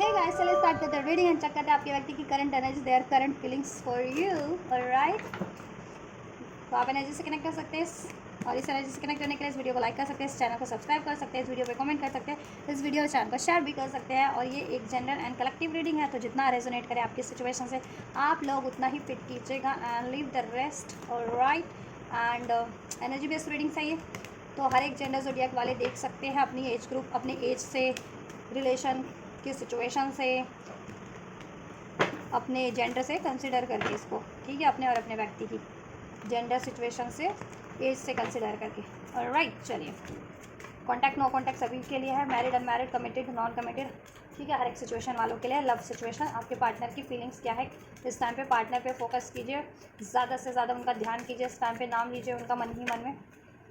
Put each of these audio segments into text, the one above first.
Hey guys, so let's start with the reading and check करते हैं आपके व्यक्ति की current energy, their current feelings for you. Alright, तो आप एनर्जी से कनेक्ट कर सकते हैं और इस एनर्जी से कनेक्ट करने के लिए इस वीडियो को लाइक कर सकते हैं, इस चैनल को सब्सक्राइब कर सकते हैं, इस वीडियो पे कमेंट कर सकते हैं, इस वीडियो चैनल को शेयर भी कर सकते हैं। और ये एक जनरल एंड कलेक्टिव रीडिंग है, तो जितना रेजोनेट करे आपकी सिचुएशन से आप लोग उतना ही फिट कीजिएगा and leave the rest. Alright, and energy based reading चाहिए तो हर एक जेंडर ज़ोडिएक वाले देख सकते हैं, अपनी एज ग्रुप, अपनी एज से, रिलेशन की सिचुएशन से, अपने जेंडर से कंसिडर करके इसको, ठीक है, अपने और अपने व्यक्ति की जेंडर सिचुएशन से, एज से कंसिडर करके। ऑलराइट, चलिए, कॉन्टैक्ट नो कॉन्टैक्ट सभी के लिए है, married unmarried, committed non committed, ठीक है, हर एक सिचुएशन वालों के लिए। लव सिचुएशन, आपके पार्टनर की फीलिंग्स क्या है इस टाइम पे, पार्टनर पे फोकस कीजिए, ज़्यादा से ज़्यादा उनका ध्यान कीजिए इस टाइम पे, नाम लीजिए उनका मन ही मन में।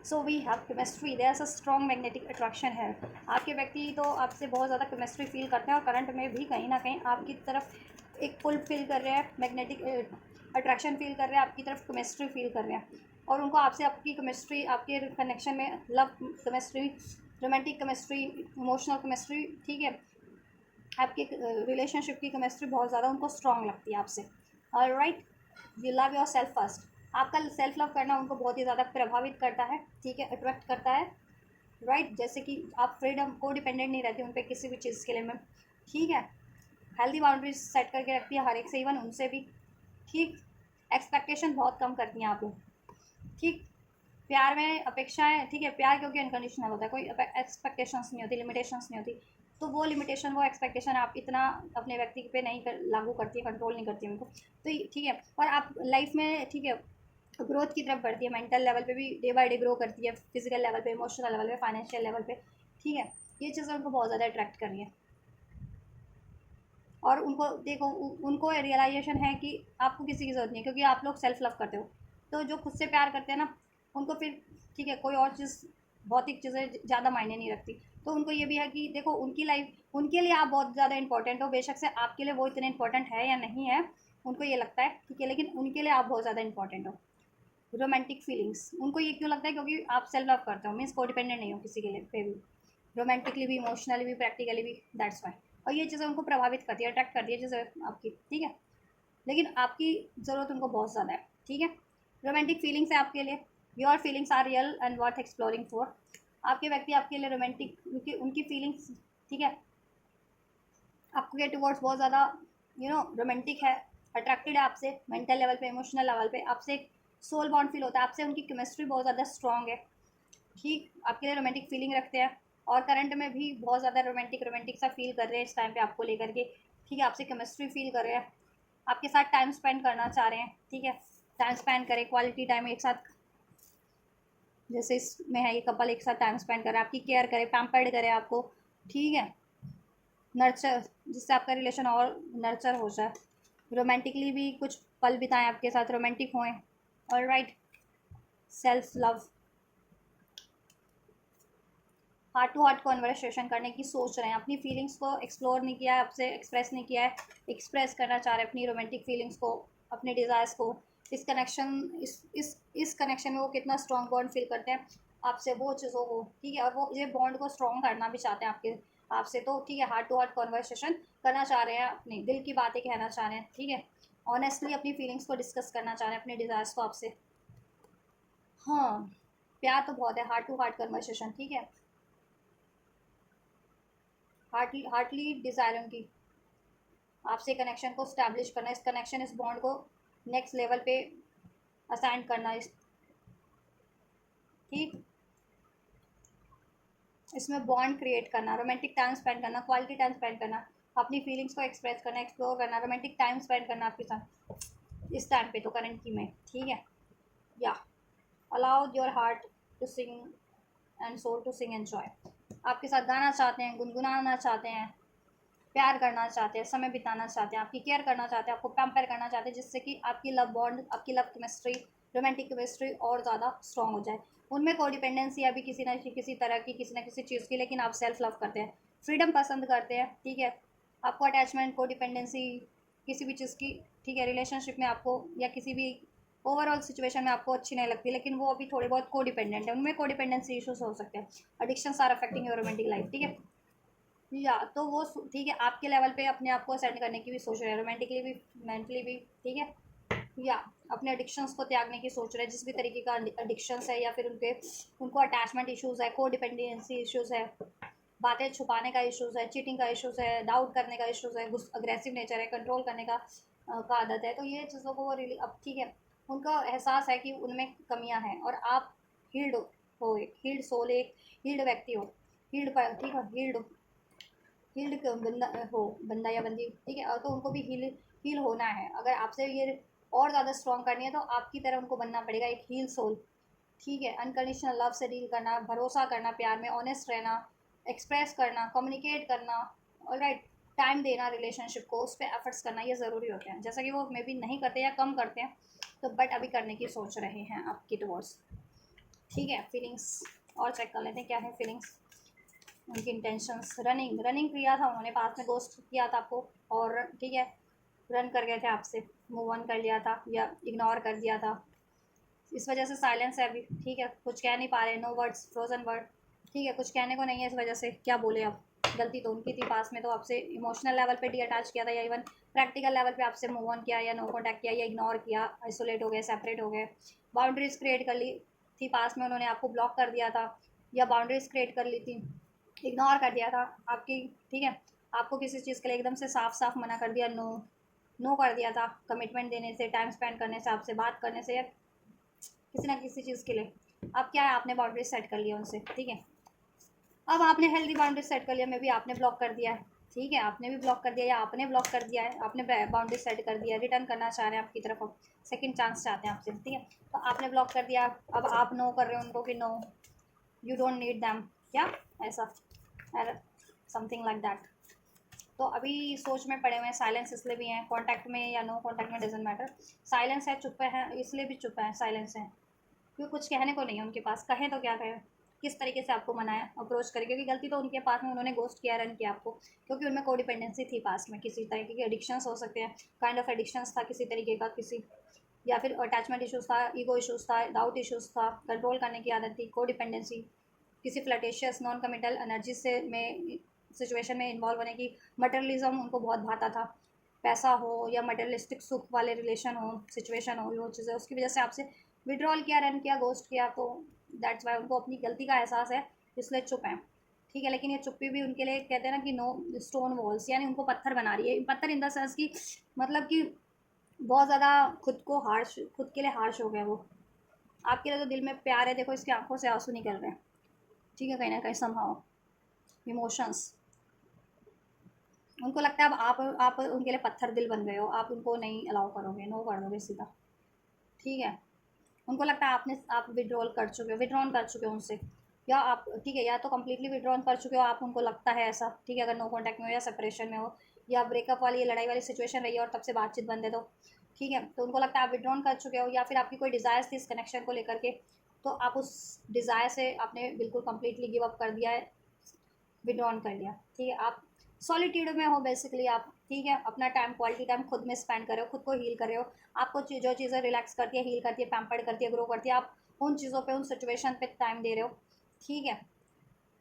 So we have chemistry, there is a strong magnetic attraction है। आपके व्यक्ति तो आपसे बहुत ज़्यादा केमिस्ट्री फील करते हैं और करंट में भी कहीं ना कहीं आपकी तरफ एक पुल फील कर रहे हैं, मैग्नेटिक अट्रैक्शन फील कर रहे हैं, आपकी तरफ केमिस्ट्री फील कर रहे हैं। और उनको आपसे आपकी केमिस्ट्री, आपके कनेक्शन में love chemistry, romantic chemistry, emotional chemistry, ठीक है, आपके रिलेशनशिप की केमिस्ट्री बहुत ज़्यादा उनको स्ट्रॉन्ग लगती है आपसे। Alright, you love your self first, आपका सेल्फ लव करना उनको बहुत ही ज़्यादा प्रभावित करता है, ठीक है, अट्रैक्ट करता है। राइट, जैसे कि आप फ्रीडम, को डिपेंडेंट नहीं रहती उन पर किसी भी चीज़ के लिए मैम, ठीक है, हेल्दी बाउंड्रीज सेट करके रखती है हर एक से, इवन उनसे भी, ठीक। एक्सपेक्टेशन बहुत कम करती हैं आप लोग, ठीक। प्यार में अपेक्षाएं, ठीक है, प्यार क्योंकि अनकंडीशनल होता है, कोई एक्सपेक्टेशंस नहीं होती, लिमिटेशंस नहीं होती, तो वो लिमिटेशन, वो एक्सपेक्टेशन आप इतना अपने व्यक्ति पे नहीं लागू करती है, कंट्रोल नहीं करती है उनको, तो ठीक है। और आप लाइफ में, ठीक है, ग्रोथ की तरफ बढ़ती है, मेंटल लेवल पे भी डे बाय डे ग्रो करती है, फिजिकल लेवल पे, इमोशनल लेवल पे, फाइनेंशियल लेवल पे, ठीक है। ये चीज़ें उनको बहुत ज़्यादा अट्रैक्ट कर रही है और उनको देखो, उनको रियलाइजेशन है कि आपको किसी की ज़रूरत नहीं है, क्योंकि आप लोग सेल्फ लव करते हो। तो जो खुद से प्यार करते हैं ना, उनको फिर, ठीक है, कोई और चीज़, भौतिक चीज़ें ज़्यादा मायने नहीं रखती। तो उनको ये भी है कि देखो, उनकी लाइफ, उनके लिए आप बहुत ज़्यादा इंपॉर्टेंट हो, बेशक से आपके लिए वो इतने इंपॉर्टेंट है या नहीं है, उनको ये लगता है, ठीक है, लेकिन उनके लिए आप बहुत ज़्यादा इंपॉर्टेंट हो। रोमांटिक फीलिंग्स, उनको ये क्यों लगता है, क्योंकि आप सेल्फ लव करते हो, मीन्स को डिपेंडेंट नहीं हो किसी के लिए पे भी, रोमांटिकली भी, इमोशनली भी, प्रैक्टिकली भी, दैट्स वाई। और ये चीज़ें उनको प्रभावित करती है, अट्रैक्ट करती है चीज़ें आपकी, ठीक है, लेकिन आपकी ज़रूरत उनको बहुत ज़्यादा है, ठीक है। रोमांटिक फीलिंग्स है आपके लिए, your feelings are real and worth exploring for. आपके व्यक्ति आपके लिए रोमांटिक, उनकी उनकी फीलिंग्स, ठीक है, आपके टुवर्ड्स बहुत ज़्यादा रोमांटिक है, अट्रैक्टेड है आपसे, मेंटल लेवल पे, इमोशनल लेवल पे आपसे एक सोल बॉन्ड फील होता है, आपसे उनकी केमिस्ट्री बहुत ज़्यादा स्ट्रॉन्ग है, ठीक, आपके लिए रोमांटिक फीलिंग रखते हैं और करंट में भी बहुत ज़्यादा रोमांटिक रोमांटिक सा फील कर रहे हैं इस टाइम पे आपको लेकर के, ठीक है, आपसे केमिस्ट्री फील कर रहे हैं, आपके साथ टाइम स्पेंड करना चाह रहे हैं, ठीक है, टाइम स्पेंड करें, क्वालिटी टाइम एक साथ, जैसे इसमें है ये कपल एक साथ टाइम स्पेंड करे, आपकी केयर करे, पैम्पर्ड करे आपको, ठीक है, नर्चर, जिससे आपका रिलेशन और नर्चर हो जाए, रोमांटिकली भी कुछ पल बिताएं आपके साथ, रोमांटिक होएं। Alright, self love, heart to heart conversation करने की सोच रहे हैं, अपनी फीलिंग्स को एक्सप्लोर नहीं किया है, आपसे एक्सप्रेस नहीं किया है, एक्सप्रेस करना चाह रहे हैं अपनी रोमांटिक फीलिंग्स को, अपने डिज़ायर्स को, इस कनेक्शन, इस कनेक्शन में वो कितना स्ट्रॉन्ग बॉन्ड फील करते हैं आपसे, वो चीज़ों को, ठीक है, और वो ये बॉन्ड को स्ट्रॉन्ग करना भी चाहते हैं आपके, आपसे, तो ठीक है, हार्ट टू हार्ट कॉन्वर्सेशन करना चाह रहे हैं, अपने दिल की बातें कहना चाह रहे हैं, ठीक है, ऑनेस्टली अपनी फीलिंग्स को डिस्कस करना चाह रहे हैं, अपने डिज़ायर्स को आपसे। हाँ, प्यार तो बहुत है, हार्ट टू हार्ट कन्वर्सेशन, ठीक है, हार्टली डिज़ायर उनकी आपसे कनेक्शन को स्टैब्लिश करना, इस कनेक्शन, इस बॉन्ड को नेक्स्ट लेवल पे असाइन करना, इस, ठीक, इसमें बॉन्ड क्रिएट करना, रोमांटिक टाइम स्पेंड करना, क्वालिटी टाइम स्पेंड करना, अपनी फीलिंग्स को एक्सप्रेस करना, एक्सप्लोर करना, रोमांटिक टाइम स्पेंड करना आपके साथ इस टाइम पे, तो करंट की में, ठीक है, या allow your heart to sing and soul to sing enjoy, आपके साथ गाना चाहते हैं, गुनगुनाना चाहते हैं, प्यार करना चाहते हैं, समय बिताना चाहते हैं, आपकी केयर करना चाहते हैं, आपको पैम्पर करना चाहते हैं, जिससे कि आपकी लव बॉन्ड, आपकी लव केमिस्ट्री, रोमांटिक केमिस्ट्री और ज़्यादा स्ट्रॉन्ग हो जाए। उनमें कोडिपेंडेंसी अभी किसी न किसी तरह की, किसी न किसी चीज़ की, लेकिन आप सेल्फ लव करते हैं, फ्रीडम पसंद करते हैं, ठीक है, आपको अटैचमेंट, कोडिपेंडेंसी किसी भी चीज़ की, ठीक है, रिलेशनशिप में आपको या किसी भी ओवरऑल सिचुएशन में आपको अच्छी नहीं लगती, लेकिन वो अभी थोड़े बहुत कोडिपेंडेंट है, उनमें कोडिपेंडेंसी इशूज़ हो सकते हैं, addictions are affecting your romantic life, ठीक है। या तो वो ठीक है, आपके लेवल पे अपने आप को सेट करने की भी सोच रहे हैं, रोमांटिकली भी, मेंटली भी, ठीक है, या अपने एडिक्शंस को त्यागने की सोच रहे हैं, जिस भी तरीके का एडिक्शंस है, या फिर उनको अटैचमेंट इश्यूज़ है, को डिपेंडेंसी इश्यूज़ है, बातें छुपाने का इश्यूज़ है, चीटिंग का इश्यूज़ है, डाउट करने का इश्यूज़ है, अग्रेसिव नेचर है, कंट्रोल करने का आदत है। तो ये चीज़ों को वो रियली अब ठीक है, उनका एहसास है कि उनमें कमियां हैं, और आप हील्ड हो, एक हील्ड सोल, एक हील्ड व्यक्ति हो, हील्ड पर ठीक है, हील्ड बंदा हो, बंदा या बंदी, ठीक है, और तो उनको भी हील होना है। अगर आपसे ये और ज़्यादा स्ट्रॉन्ग करनी है तो आपकी तरह उनको बनना पड़ेगा, एक हील सोल, ठीक है। अनकंडीशनल लव से डील करना, भरोसा करना, प्यार में ऑनेस्ट रहना, एक्सप्रेस करना, कम्युनिकेट करना, और राइट, टाइम देना रिलेशनशिप को, उस पर एफर्ट्स करना, ये ज़रूरी होते हैं, जैसा कि वो मे बी नहीं करते या कम करते हैं, तो बट अभी करने की सोच रहे हैं आपकी टुवर्ड्स, ठीक है। फीलिंग्स और चेक कर लेते हैं क्या है फीलिंग्स, उनकी इंटेंशंस। रनिंग रनिंग किया था उन्होंने, पास में गोस्ट किया था आपको, और ठीक है, रन कर गए थे आपसे, मूव ऑन कर लिया था या इग्नोर कर दिया था, इस वजह से साइलेंस है अभी, ठीक है, कुछ कह नहीं पा रहे, नो वर्ड्स, फ्रोजन वर्ड, ठीक है, कुछ कहने को नहीं है, इस वजह से क्या बोले अब, गलती तो उनकी थी, पास में तो आपसे इमोशनल लेवल पे डी अटैच किया था, या इवन प्रैक्टिकल लेवल पे आपसे मूव ऑन किया, या नो कॉन्टैक्ट किया, या इग्नोर किया, आइसोलेट हो गए, सेपरेट हो गए, बाउंड्रीज क्रिएट कर ली थी, पास में उन्होंने आपको ब्लॉक कर दिया था, या बाउंड्रीज क्रिएट कर ली थी, इग्नोर कर दिया था आपकी, ठीक है, आपको किसी चीज़ के लिए एकदम से साफ साफ मना कर दिया, नो नो कर दिया था, कमिटमेंट देने से, टाइम स्पेंड करने से, आपसे बात करने से, या किसी ना किसी चीज़ के लिए। अब क्या है, आपने बाउंड्री सेट कर लिया उनसे, ठीक है, अब आपने हेल्दी बाउंड्री सेट कर लिया, मे बी आपने ब्लॉक कर दिया है, ठीक है, आपने भी ब्लॉक कर दिया, या आपने ब्लॉक कर दिया है, आपने बाउंड्री सेट कर दिया, रिटर्न करना चाह रहे हैं आपकी तरफ, अब सेकंड चांस चाहते हैं आपसे, ठीक है, तो आपने ब्लॉक कर दिया, अब आप नो कर रहे हो उनको कि no, you don't need them, क्या ऐसा, समथिंग लाइक दैट। तो अभी सोच में पड़े हुए हैं, साइलेंस इसलिए भी हैं, कांटेक्ट में या नो कांटेक्ट में डजेंट मैटर, साइलेंस है, चुप है, इसलिए भी चुप है, साइलेंस है क्योंकि कुछ कहने को नहीं है उनके पास, कहें तो क्या कहें, किस तरीके से आपको मनाया, अप्रोच करें, क्योंकि गलती तो उनके पास में, उन्होंने गोस्ट किया, रन किया आपको, क्योंकि उनमें कोडिपेंडेंसी थी पास में, किसी तरीके के एडिक्शंस हो सकते हैं, काइंड ऑफ एडिक्शंस था किसी तरीके का, किसी, या फिर अटैचमेंट इशूज़ था, ईगो इशूज़ था, डाउट इशूज़ था, कंट्रोल करने की आदत थी, कोडिपेंडेंसी, किसी फ्लटेशियस नॉन कमिटल एनर्जी से में सिचुएशन में इन्वॉल्व होने की, मटेरियलिज्म उनको बहुत भाता था, पैसा हो या मटेरियलिस्टिक सुख वाले रिलेशन हो, सिचुएशन हो, वो चीज़ें, उसकी वजह से आपसे विड्रॉल किया, रन किया, गोस्ट किया, तो दैट्स वाई उनको अपनी गलती का एहसास है, इसलिए चुप हैं, ठीक है। लेकिन ये चुप्पी भी उनके लिए कहते हैं ना कि नो स्टोन वॉल्स, यानी उनको पत्थर बना रही है, पत्थर इन द सेंस की, मतलब कि बहुत ज़्यादा खुद के लिए हार्श हो गए वो, आपके लिए तो दिल में प्यार है, देखो इसकी आंखों से आंसू निकल रहे हैं, ठीक है, कहीं ना कहीं समहाउ इमोशंस, उनको लगता है अब आप उनके लिए पत्थर दिल बन गए हो, आप उनको नहीं अलाउ करोगे, नो कर दोगे सीधा, ठीक है, उनको लगता है आप विड्रॉल कर चुके हो, विड्रॉन कर चुके हो उनसे, या आप ठीक है, या तो कम्प्लीटली विड्रॉन कर चुके हो आप, उनको लगता है ऐसा, ठीक है, अगर नो कॉन्टैक्ट में हो, या सेपरेशन में हो, या ब्रेकअप वाली लड़ाई वाली सिचुएशन रही है और तब से बातचीत बंद है, तो ठीक है, तो उनको लगता है आप विड्रॉन कर चुके हो, या फिर आपकी कोई डिज़ायर्स थी इस कनेक्शन को लेकर के, तो आप उस डिज़ायर से आपने बिल्कुल कम्प्लीटली गिव अप कर दिया है, विड्रॉन कर लिया, ठीक है, आप सॉलिट्यूड में हो बेसिकली आप, ठीक है, अपना टाइम, क्वालिटी टाइम खुद में स्पेंड कर रहे हो, खुद को हील कर रहे हो, आपको जो चीज़ें रिलैक्स करती है, हील करती है, पैम्पर्ड करती है, ग्रो करती है, आप उन चीज़ों पे, उन सिचुएशन पे टाइम दे रहे हो, ठीक है,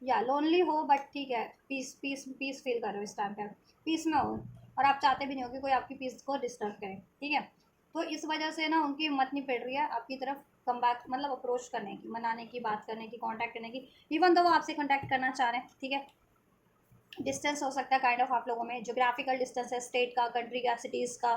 या लोनली हो बट ठीक है, पीस पीस पीस फील कर रहे हो इस टाइम पे, पीस में हो, और आप चाहते भी नहीं हो कि कोई आपकी पीस को डिस्टर्ब करे, ठीक है, तो इस वजह से ना उनकी हिम्मत नहीं पड़ रही है आपकी तरफ कम बैक, मतलब अप्रोच करने की, मनाने की, बात करने की, कांटेक्ट करने की, इवन तो वो आपसे कांटेक्ट करना चाह रहे हैं, ठीक है, डिस्टेंस हो सकता है काइंड ऑफ आप लोगों में, जोग्राफिकल डिस्टेंस है, स्टेट का, कंट्री का, सिटीज़ का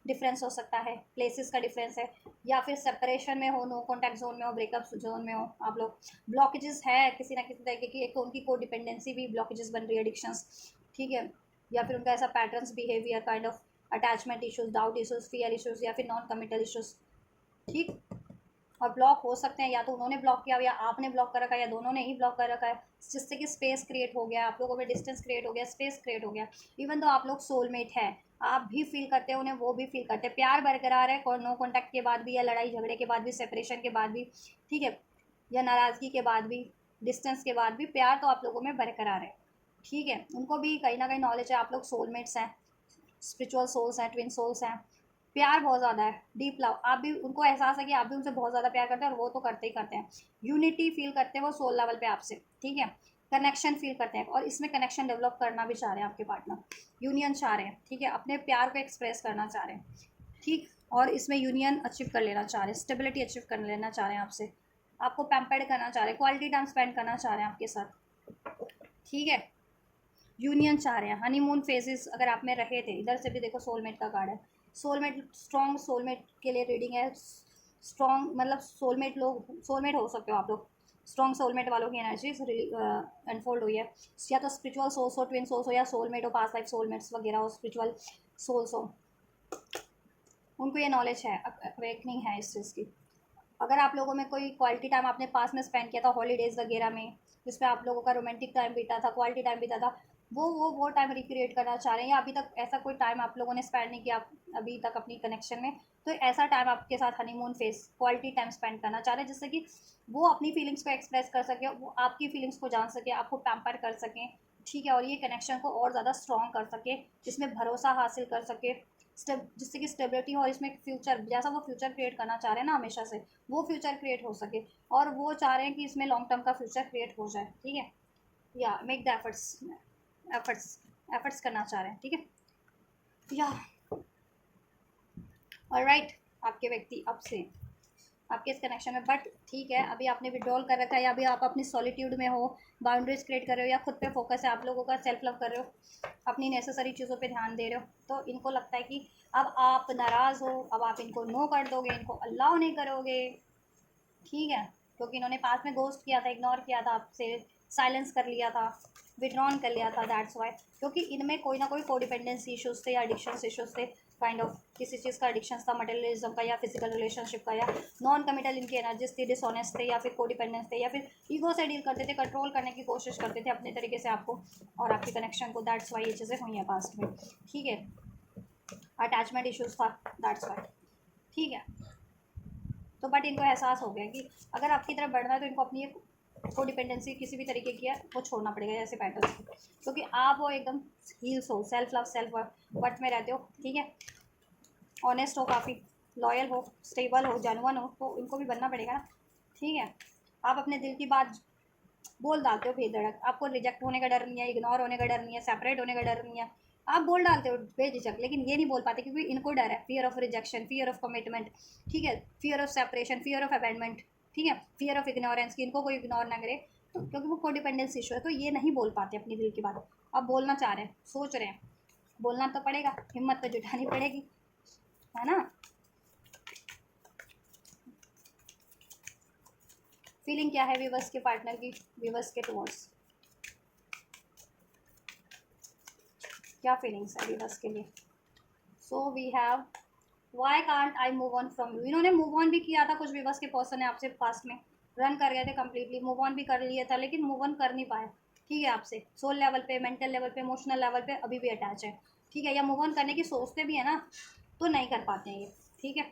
डिफरेंस हो सकता है, प्लेसेस का डिफरेंस है, या फिर सेपरेशन में हो, नो कॉन्टैक्ट जोन में हो, ब्रेकअप जोन में हो आप लोग, ब्लॉकेजेस है किसी ना किसी तरीके की, एक तो उनकी को डिपेंडेंसी भी ब्लॉकेजेस बन रही है, एडिक्शंस, ठीक है, या फिर उनका ऐसा patterns behaviour, kind of attachment issues, doubt issues, fear issues, या फिर नॉन कमिटल इशूज़, ठीक, और ब्लॉक हो सकते हैं, या तो उन्होंने ब्लॉक किया, या आपने ब्लॉक कर रखा है, या दोनों ने ही ब्लॉक कर रखा है, जिससे कि स्पेस क्रिएट हो गया, आप लोगों में डिस्टेंस क्रिएट हो गया, स्पेस क्रिएट हो गया, इवन तो आप लोग सोलमेट है, आप भी फील करते हैं उन्हें, वो भी फील करते हैं, प्यार बरकरार है, और नो कॉन्टैक्ट के बाद भी, या लड़ाई झगड़े के बाद भी, सेपरेशन के बाद भी, ठीक है, या नाराज़गी के बाद भी, डिस्टेंस के बाद भी, प्यार तो आप लोगों में बरकरार है, ठीक है, उनको भी कहीं ना कहीं नॉलेज है आप लोग सोलमेट्स हैं, स्पिरिचुअल सोल्स हैं, ट्विन सोल्स हैं, प्यार बहुत ज़्यादा है, डीप लव, आप भी उनको एहसास है कि आप भी उनसे बहुत ज़्यादा प्यार करते हैं, और वो तो करते ही करते हैं, यूनिटी फील करते हैं वो सोल लेवल पे आपसे, ठीक है, कनेक्शन फील करते हैं और इसमें कनेक्शन डेवलप करना भी चाह रहे हैं आपके पार्टनर, यूनियन चाह रहे हैं, ठीक है, अपने प्यार को एक्सप्रेस करना चाह रहे हैं, ठीक, और इसमें यूनियन अचीव कर लेना चाह रहे हैं, स्टेबिलिटी अचीव कर लेना चाह रहे हैं आपसे, आपको पैम्पर्ड करना चाह रहे हैं, क्वालिटी टाइम स्पेंड करना चाह रहे हैं आपके साथ, ठीक है, यूनियन चाह रहे हैं, हनीमून फेजेस अगर आप में रहे थे, इधर से भी देखो सोलमेट का कार्ड है, सोलमेट स्ट्रॉन्ग सोलमेट के लिए रीडिंग है, स्ट्रॉन्ग मतलब सोलमेट लोग, सोलमेट हो सकते हो आप लोग, स्ट्रॉन्ग सोलमेट वालों की एनर्जी अनफोल्ड हुई है, या तो स्पिरिचुअल सोल्स हो, ट्विन सोल्स हो, या सोलमेट हो, पास्ट लाइफ सोलमेट्स वगैरह हो, स्पिरिचुअल सोल्स हो, उनको ये नॉलेज है, अवेकनिंग है इस चीज़ की। अगर आप लोगों में कोई क्वालिटी टाइम आपने पास में स्पेंड किया था हॉलीडेज़ वगैरह में, जिसमें आप लोगों का रोमांटिक टाइम बीता था, क्वालिटी टाइम बीता था, वो टाइम रिक्रिएट करना चाह रहे हैं, या अभी तक ऐसा कोई टाइम आप लोगों ने स्पेंड नहीं किया अभी तक अपनी कनेक्शन में, तो ऐसा टाइम आपके साथ honeymoon face quality time spend करना चाह रहे हैं, जिससे कि वो अपनी फीलिंग्स को एक्सप्रेस कर सके, वो आपकी फीलिंग्स को जान सके, आपको पैम्पर कर सकें, ठीक है, और ये कनेक्शन को और ज़्यादा स्ट्रॉन्ग कर सके, जिसमें भरोसा हासिल कर सके, जिससे कि स्टेबिलिटी हो, इसमें फ्यूचर जैसा वो फ्यूचर क्रिएट करना चाह रहे हैं ना हमेशा से, वो फ्यूचर क्रिएट हो सके, और वो चाह रहे हैं कि इसमें लॉन्ग टर्म का फ्यूचर क्रिएट हो जाए, ठीक है, या मेक द एफर्ट्स एफर्ट्स करना चाह रहे हैं, ठीक है, या ऑलराइट, आपके व्यक्ति अब से आपके इस कनेक्शन में, बट ठीक है, अभी आपने विड्रॉल कर रखा है, या अभी आप अपनी सॉलिट्यूड में हो, बाउंड्रीज क्रिएट कर रहे हो, या खुद पे फोकस है, आप लोगों का सेल्फ लव कर रहे हो, अपनी नेसेसरी चीज़ों पे ध्यान दे रहे हो, तो इनको लगता है कि अब आप नाराज़ हो, अब आप इनको नो कर दोगे, इनको अलाउ नहीं करोगे, ठीक है, क्योंकि इन्होंने पास में गोस्ट किया था, इग्नोर किया था आपसे, साइलेंस कर लिया था, विड्रॉन कर लिया था, दैट्स वाई, क्योंकि इनमें कोई ना कोई कोडिपेंडेंसी इशूज़ थे या एडिक्शन इशूज़ थे, काइंड ऑफ किसी चीज़ का एडिक्शन था, मटेरियलिज्म का या फिजिकल रिलेशनशिप का, या नॉन कमिटल इनकी एनर्जीज थी, डिसऑनेस्ट थे, या फिर कोडिपेंडेंस थे, या फिर ईगो से डील करते थे, कंट्रोल करने की कोशिश करते थे अपने तरीके से आपको और आपके कनेक्शन को, दैट्स वाई ये चीज़ें हुई हैं पास्ट में, ठीक है, अटैचमेंट इशूज़ था, दैट्स वाई, ठीक है, तो बट इनको एहसास हो गया कि अगर आपकी तरफ बढ़ना है तो इनको अपनी को डिपेंडेंसी किसी भी तरीके की है वो छोड़ना पड़ेगा, जैसे पैटर्न, क्योंकि आप वो एकदम हील्स हो, सेल्फ लव सेल्फ वर्थ में रहते हो, ठीक है, ऑनेस्ट हो, काफ़ी लॉयल हो, स्टेबल हो, जेन्युइन हो, तो इनको भी बनना पड़ेगा ना, ठीक है, आप अपने दिल की बात बोल डालते हो बेधड़क, आपको रिजेक्ट होने का डर नहीं है, इग्नोर होने का डर नहीं है, सेपरेट होने का डर नहीं है, आप बोल डालते हो बेझिझक, लेकिन ये नहीं बोल पाते क्योंकि इनको डर है, fear of rejection, fear of commitment, ठीक है, fear of separation, fear of abandonment, ठीक है, फियर ऑफ इग्नोरेंस की इनको कोई इग्नोर ना करे, तो क्योंकि वो कोडिपेंडेंस इशू है, तो ये नहीं बोल पाते अपनी दिल की बात, अब बोलना चाह रहे हैं, सोच रहे हैं, बोलना तो पड़ेगा, हिम्मत तो जुटानी पड़ेगी, है ना, फीलिंग क्या है व्यूअर्स के पार्टनर की, व्यूअर्स के टुवर्ड्स क्या फीलिंग्स है व्यूअर्स के लिए, so we have why can't I move on from you, इन्होंने मूव ऑन भी किया था, कुछ व्यूअर्स के पर्सन है आपसे पास्ट में, रन कर गए थे कम्प्लीटली, मूव ऑन भी कर लिया था, लेकिन मूव ऑन कर नहीं पाए, ठीक है, आपसे सोल लेवल पे, मेंटल लेवल पे, इमोशनल लेवल पे अभी भी अटैच है, ठीक है, या मूव ऑन करने की सोचते भी है ना तो नहीं कर पाते हैं ये, ठीक है,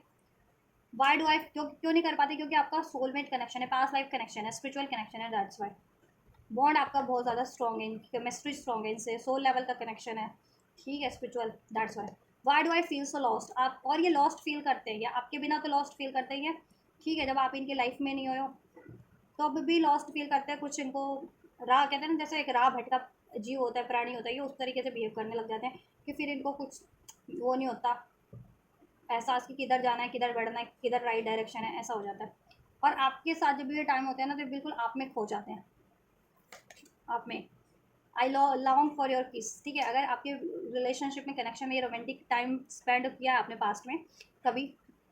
वाई डू आई क्यों नहीं कर पाते, क्योंकि आपका सोलमेट कनेक्शन है, पास्ट लाइफ कनेक्शन है, स्पिरिचुअल कनेक्शन है, दैट्स वाई, बॉन्ड आपका बहुत ज़्यादा स्ट्रॉन्ग है, केमिस्ट्री स्ट्रॉन्ग है इनसे, सोल लेवल का कनेक्शन है, ठीक है, spiritual, that's why do I feel so lost, आप और ये लॉस्ट फील करते हैं, या आपके बिना तो लॉस्ट फील करते ही हैं, ठीक है, जब आप इनकी लाइफ में नहीं हो तो अब भी लॉस्ट फील करते हैं, कुछ इनको राह कहते हैं ना, जैसे एक राह भटका जीव होता है, प्राणी होता है, ये उस तरीके से बिहेव करने लग जाते हैं कि फिर इनको कुछ वो नहीं होता एहसास कि किधर जाना है, किधर बढ़ना है, किधर राइट डायरेक्शन है, ऐसा हो जाता है, और आपके साथ जब भी ये टाइम होता है ना तो बिल्कुल आप में खो जाते हैं, आप में आई लॉन्ग फॉर योर किस, ठीक है, अगर आपके रिलेशनशिप में कनेक्शन में ये रोमांटिक टाइम स्पेंड किया है आपने पास्ट में कभी,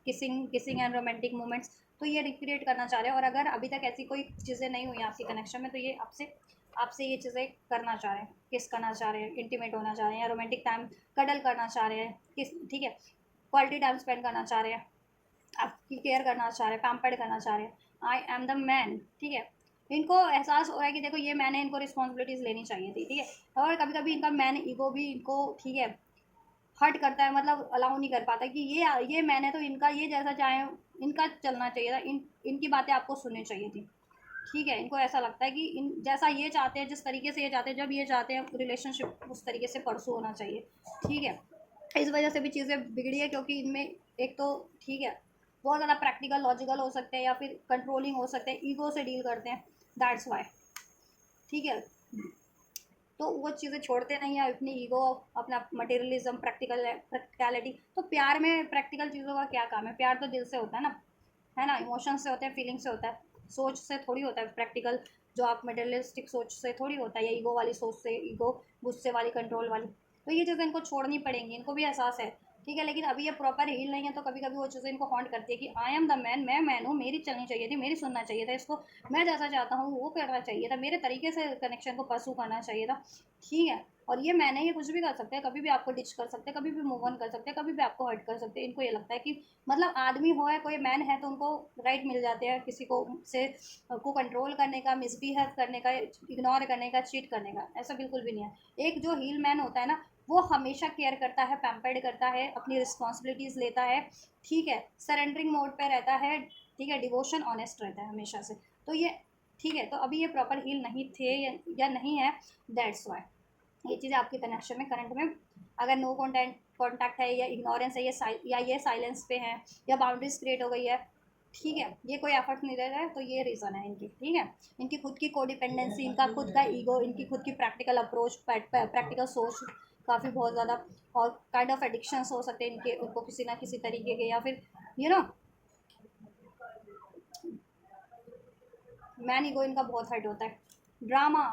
किसिंग एंड रोमांटिक मोमेंट्स, तो ये रिक्रिएट करना चाह रहे हैं, और अगर अभी तक ऐसी कोई चीज़ें नहीं हुई आपके कनेक्शन में तो ये आपसे ये चीज़ें करना चाह रहे हैं, किस करना चाह रहे हैं, इंटीमेट होना चाह रहे हैं, या रोमांटिक टाइम कडल करना चाह रहे हैं, किस, ठीक है, क्वालिटी टाइम स्पेंड करना चाह रहे हैं, आपकी केयर करना चाह रहे हैं, पैम्पर्ड करना चाह रहे हैं, आई एम द मैन, ठीक है, इनको एहसास हो रहा है कि देखो ये मैंने इनको रिस्पॉन्सिबिलिटीज़ लेनी चाहिए थी, ठीक है, और कभी कभी इनका मैन ईगो भी इनको, ठीक है, हर्ट करता है, मतलब अलाउ नहीं कर पाता कि ये मैंने तो इनका ये जैसा चाहे इनका चलना चाहिए था, इनकी बातें आपको सुननी चाहिए थी, ठीक है, इनको ऐसा लगता है कि इन जैसा ये चाहते हैं, जिस तरीके से ये चाहते हैं, जब ये चाहते हैं रिलेशनशिप उस तरीके से परसू होना चाहिए, ठीक है, इस वजह से भी चीज़ें बिगड़ी है, क्योंकि इनमें एक तो, ठीक है, बहुत ज़्यादा प्रैक्टिकल लॉजिकल हो सकते हैं, या फिर कंट्रोलिंग हो सकते हैं, ईगो से डील करते हैं, दैट्स वाई, ठीक है, तो वो चीज़ें छोड़ते नहीं है, अपनी ईगो, अपना मटेरियलिज्म, प्रैक्टिकलिटी। तो प्यार में प्रैक्टिकल चीज़ों का क्या काम है? प्यार तो दिल से होता है ना, इमोशन से होता है, फीलिंग से होता है, सोच से थोड़ी होता है प्रैक्टिकल। जो आप मटेरियलिस्टिक सोच से थोड़ी होता है, या ईगो वाली सोच से, ईगो, गुस्से वाली, कंट्रोल वाली। तो ये चीज़ें इनको छोड़नी पड़ेंगी, इनको भी एहसास है, ठीक है। लेकिन अभी ये प्रॉपर हील नहीं है, तो कभी कभी वो चीज़ें इनको हॉन्ट करती है कि आई एम द मैन, मैं मैन हूँ, मेरी चलनी चाहिए थी, मेरी सुनना चाहिए था इसको, मैं जैसा चाहता हूँ वो करना चाहिए था, मेरे तरीके से कनेक्शन को परसू करना चाहिए था, ठीक है। और ये मैंने, ये कुछ भी कर सकते हैं, कभी भी आपको डिच कर सकते हैं, कभी भी मूव ऑन कर सकते हैं, कभी भी आपको हर्ट कर सकते हैं। इनको ये लगता है कि मतलब आदमी हो या कोई मैन है तो उनको राइट मिल जाते हैं किसी को से को कंट्रोल करने का, मिसबिहेव करने का, इग्नोर करने का, चीट करने का। ऐसा बिल्कुल भी नहीं है। एक जो हील मैन होता है ना, वो हमेशा केयर करता है, पैम्पर्ड करता है, अपनी रिस्पॉन्सिबिलिटीज़ लेता है, ठीक है, सरेंडरिंग मोड पे रहता है, ठीक है, डिवोशन, ऑनेस्ट रहता है हमेशा से। तो ये ठीक है। तो अभी ये प्रॉपर हील नहीं थे या नहीं है, दैट्स वाई ये चीज़ें आपके कनेक्शन में करंट में अगर नो कॉन्टैक्ट है, या इग्नोरेंस है, या ये साइलेंस पे है, या बाउंड्रीज क्रिएट हो गई है, ठीक है, ये कोई एफर्ट नहीं दे रहा है, तो ये रीज़न है इनकी, ठीक है। इनकी खुद की कोडिपेंडेंसी, इनका खुद का ईगो, इनकी खुद की प्रैक्टिकल अप्रोच, प्रैक्टिकल सोच काफ़ी बहुत ज़्यादा, और काइंड ऑफ एडिक्शंस हो सकते हैं इनके, उनको किसी ना किसी तरीके के, या फिर यू नो मैन ईगो इनका बहुत हर्ट होता है। ड्रामा,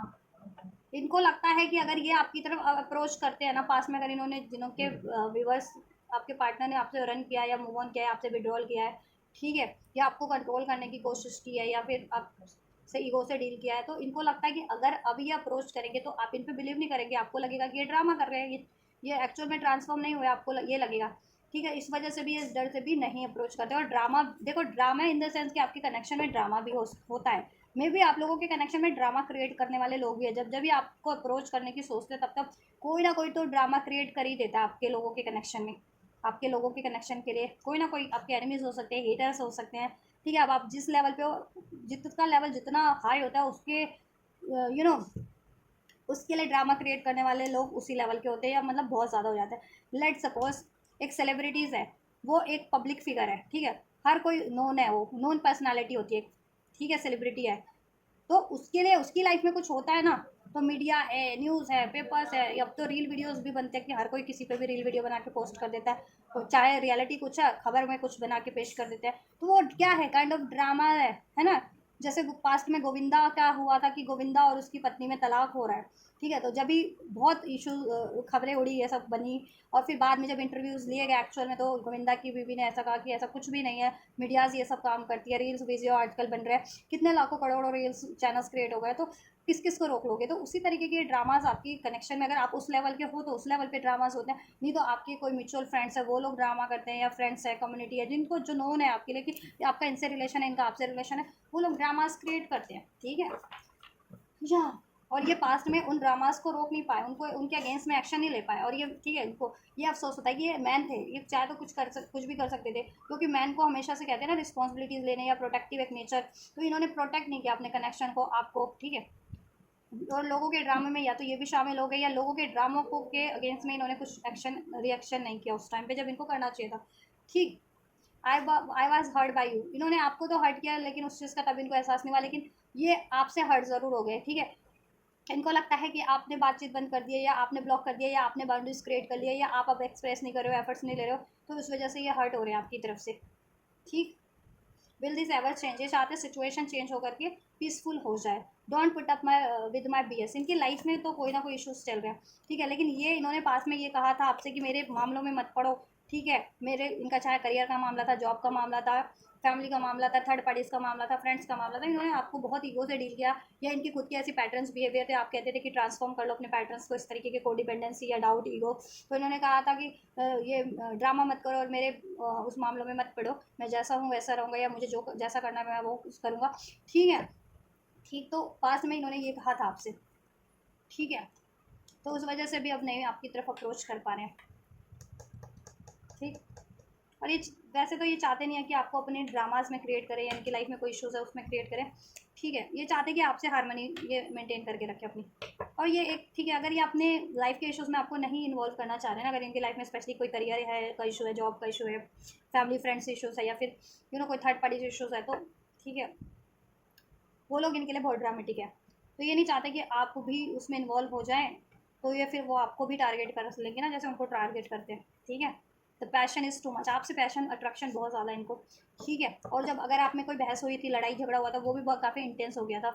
इनको लगता है कि अगर ये आपकी तरफ अप्रोच करते हैं ना, पास में अगर इन्होंने, जिनों के व्यूवर्स, आपके पार्टनर ने आपसे रन किया है, या मूव ऑन किया है, आपसे विड्रॉल किया है, ठीक है, या आपको कंट्रोल करने की कोशिश की है, या फिर आप से ईगो से डील किया है, तो इनको लगता है कि अगर अभी ये अप्रोच करेंगे तो आप इन पे बिलीव नहीं करेंगे, आपको लगेगा कि ये ड्रामा कर रहे हैं, ये एक्चुअल में ट्रांसफॉर्म नहीं हुआ, आपको ये लगेगा, ठीक है। इस वजह से भी, इस डर से भी नहीं अप्रोच करते। और ड्रामा, देखो ड्रामा इन द सेंस कि आपके कनेक्शन में ड्रामा भी होता है। मे भी आप लोगों के कनेक्शन में ड्रामा क्रिएट करने वाले लोग भी है, जब जब भी आपको अप्रोच करने की सोचते हैं, तब तब कोई ना कोई तो ड्रामा क्रिएट कर ही देता है आपके लोगों के कनेक्शन में। आपके लोगों के कनेक्शन के लिए कोई ना कोई आपके एनिमीज हो सकते हैं, हेटर्स हो सकते हैं, ठीक है। अब आप जिस लेवल पे हो, जितना लेवल जितना हाई होता है, उसके यू नो उसके लिए ड्रामा क्रिएट करने वाले लोग उसी लेवल के होते हैं, या मतलब बहुत ज़्यादा हो जाता है। लेट सपोज एक सेलिब्रिटीज़ है, वो एक पब्लिक फिगर है, ठीक है, हर कोई नोन है, वो नोन पर्सनालिटी होती है, ठीक है, सेलिब्रिटी है। तो उसके लिए उसकी लाइफ में कुछ होता है ना, तो मीडिया है, न्यूज़ है, पेपर्स है, अब तो रील वीडियोस भी बनते हैं कि हर कोई किसी पे भी रील वीडियो बना के पोस्ट कर देता है, तो चाहे रियलिटी कुछ है, खबर में कुछ बना के पेश कर देते हैं, तो वो क्या है, काइंड ऑफ ड्रामा है ना। जैसे पास्ट में गोविंदा क्या हुआ था कि गोविंदा और उसकी पत्नी में तलाक हो रहा है, ठीक है, तो जब भी बहुत इशू, खबरें उड़ी, ये सब बनी, और फिर बाद में जब इंटरव्यूज़ लिए गए एक्चुअल में, तो गोविंदा की बीवी ने ऐसा कहा कि ऐसा कुछ भी नहीं है, मीडियाज़ ये सब काम करती है, रील्स वीडियो आजकल बन रहे हैं, कितने लाखों करोड़ों रील्स चैनल्स क्रिएट हो गए, तो किस किस को रोक लोगे? तो उसी तरीके के ड्रामाज आपकी कनेक्शन में, अगर आप उस लेवल के हो तो उस लेवल पे ड्रामाज होते हैं, नहीं तो आपके कोई म्यूचुअल फ्रेंड्स है, वो लोग ड्रामा करते हैं, या फ्रेंड्स है, कम्युनिटी है, जिनको जो नोन है आपके लिए कि आपका इनसे रिलेशन है, इनका आपसे रिलेशन है, वो लोग ड्रामाज क्रिएट करते हैं, ठीक है। या और ये पास्ट में उन ड्रामास को रोक नहीं पाए, उनको उनके अगेंस्ट में एक्शन नहीं ले पाए, और ये ठीक है, इनको ये अफसोस होता है कि ये मैन थे, ये चाहे तो कुछ भी कर सकते थे, क्योंकि मैन को हमेशा से कहते हैं ना रिस्पॉन्सिबिलिटीज लेने, या प्रोटेक्टिव एक नेचर, तो इन्होंने प्रोटेक्ट नहीं किया अपने कनेक्शन को, आपको, ठीक है। और लोगों के ड्रामे में या तो ये भी शामिल हो गए, या लोगों के ड्रामों को के अगेंस्ट में इन्होंने कुछ एक्शन रिएक्शन नहीं किया उस टाइम पे जब इनको करना चाहिए था, ठीक। I was hurt by you, इन्होंने आपको तो हर्ट किया, लेकिन उस चीज़ का तब इनको एहसास नहीं हुआ, लेकिन ये आपसे हर्ट ज़रूर हो गए, ठीक है। इनको लगता है कि आपने बातचीत बंद कर दी है, या आपने ब्लॉक कर दिया, या आपने बाउंड्रीज क्रिएट कर लिया, या आप अब एक्सप्रेस नहीं कर रहे हो, एफर्ट्स नहीं ले रहे हो, तो उस वजह से ये हर्ट हो रहे हैं आपकी तरफ से, ठीक। विल दिस एवर चेंज, ये चाहते सिचुएशन चेंज होकर के पीसफुल हो जाए। Don't put up my with my B S, इनकी लाइफ में तो कोई ना कोई इशूज़ चल रहे हैं, ठीक है, लेकिन ये इन्होंने पास में ये कहा था आपसे कि मेरे मामलों में मत पड़ो, ठीक है। मेरे, इनका चाहे करियर का मामला था, जॉब का मामला था, फैमिली का मामला था, थर्ड पार्टीज़ का मामला था, फ्रेंड्स का मामला था, इन्होंने आपको बहुत ईगो से डील किया, या इनकी खुद की ऐसी पैटर्न्स बिहेवियर थे, आप कहते थे कि ट्रांसफॉर्म कर लो अपने पैटर्न्स को, इस तरीके के कोडिपेंडेंसी या डाउट, ईगो, तो इन्होंने कहा था कि ये ड्रामा मत करो, और मेरे उस मामलों में मत पड़ो, मैं जैसा हूँ वैसा रहूँगा, या मुझे जो जैसा करना है मैं वो करूँगा, ठीक है, ठीक। तो पास में इन्होंने ये कहा था आपसे, ठीक है, तो उस वजह से भी अब नहीं आपकी तरफ अप्रोच कर पा रहे हैं, ठीक। और ये वैसे तो ये चाहते नहीं है कि आपको अपने ड्रामाज में क्रिएट करें, या इनकी लाइफ में कोई इश्यूज़ है उसमें क्रिएट करें, ठीक है। ये चाहते हैं कि आपसे हारमोनी ये मेंटेन करके रखें अपनी, और ये एक ठीक है, अगर ये अपने लाइफ के इश्यूज़ में आपको नहीं इन्वॉल्व करना चाह रहे हैं ना, अगर इनकी लाइफ में स्पेशली कोई करियर है का इशू है, जॉब का इशू है, फैमिली फ्रेंड्स इशूज़ है, या फिर कोई थर्ड पार्टी इशूज़ है, तो ठीक है, वो लोग इनके लिए बहुत ड्रामेटिक है। तो ये नहीं चाहते कि आप भी उसमें इन्वॉल्व हो जाएं, तो ये फिर वो आपको भी टारगेट कर लेंगे ना, जैसे उनको टारगेट करते हैं, ठीक है। The passion is too much, आपसे पैशन अट्रैक्शन बहुत ज़्यादा है इनको, ठीक है। और जब अगर आप में कोई बहस हुई थी, लड़ाई झगड़ा हुआ था, वो भी बहुत काफ़ी इंटेंस हो गया था,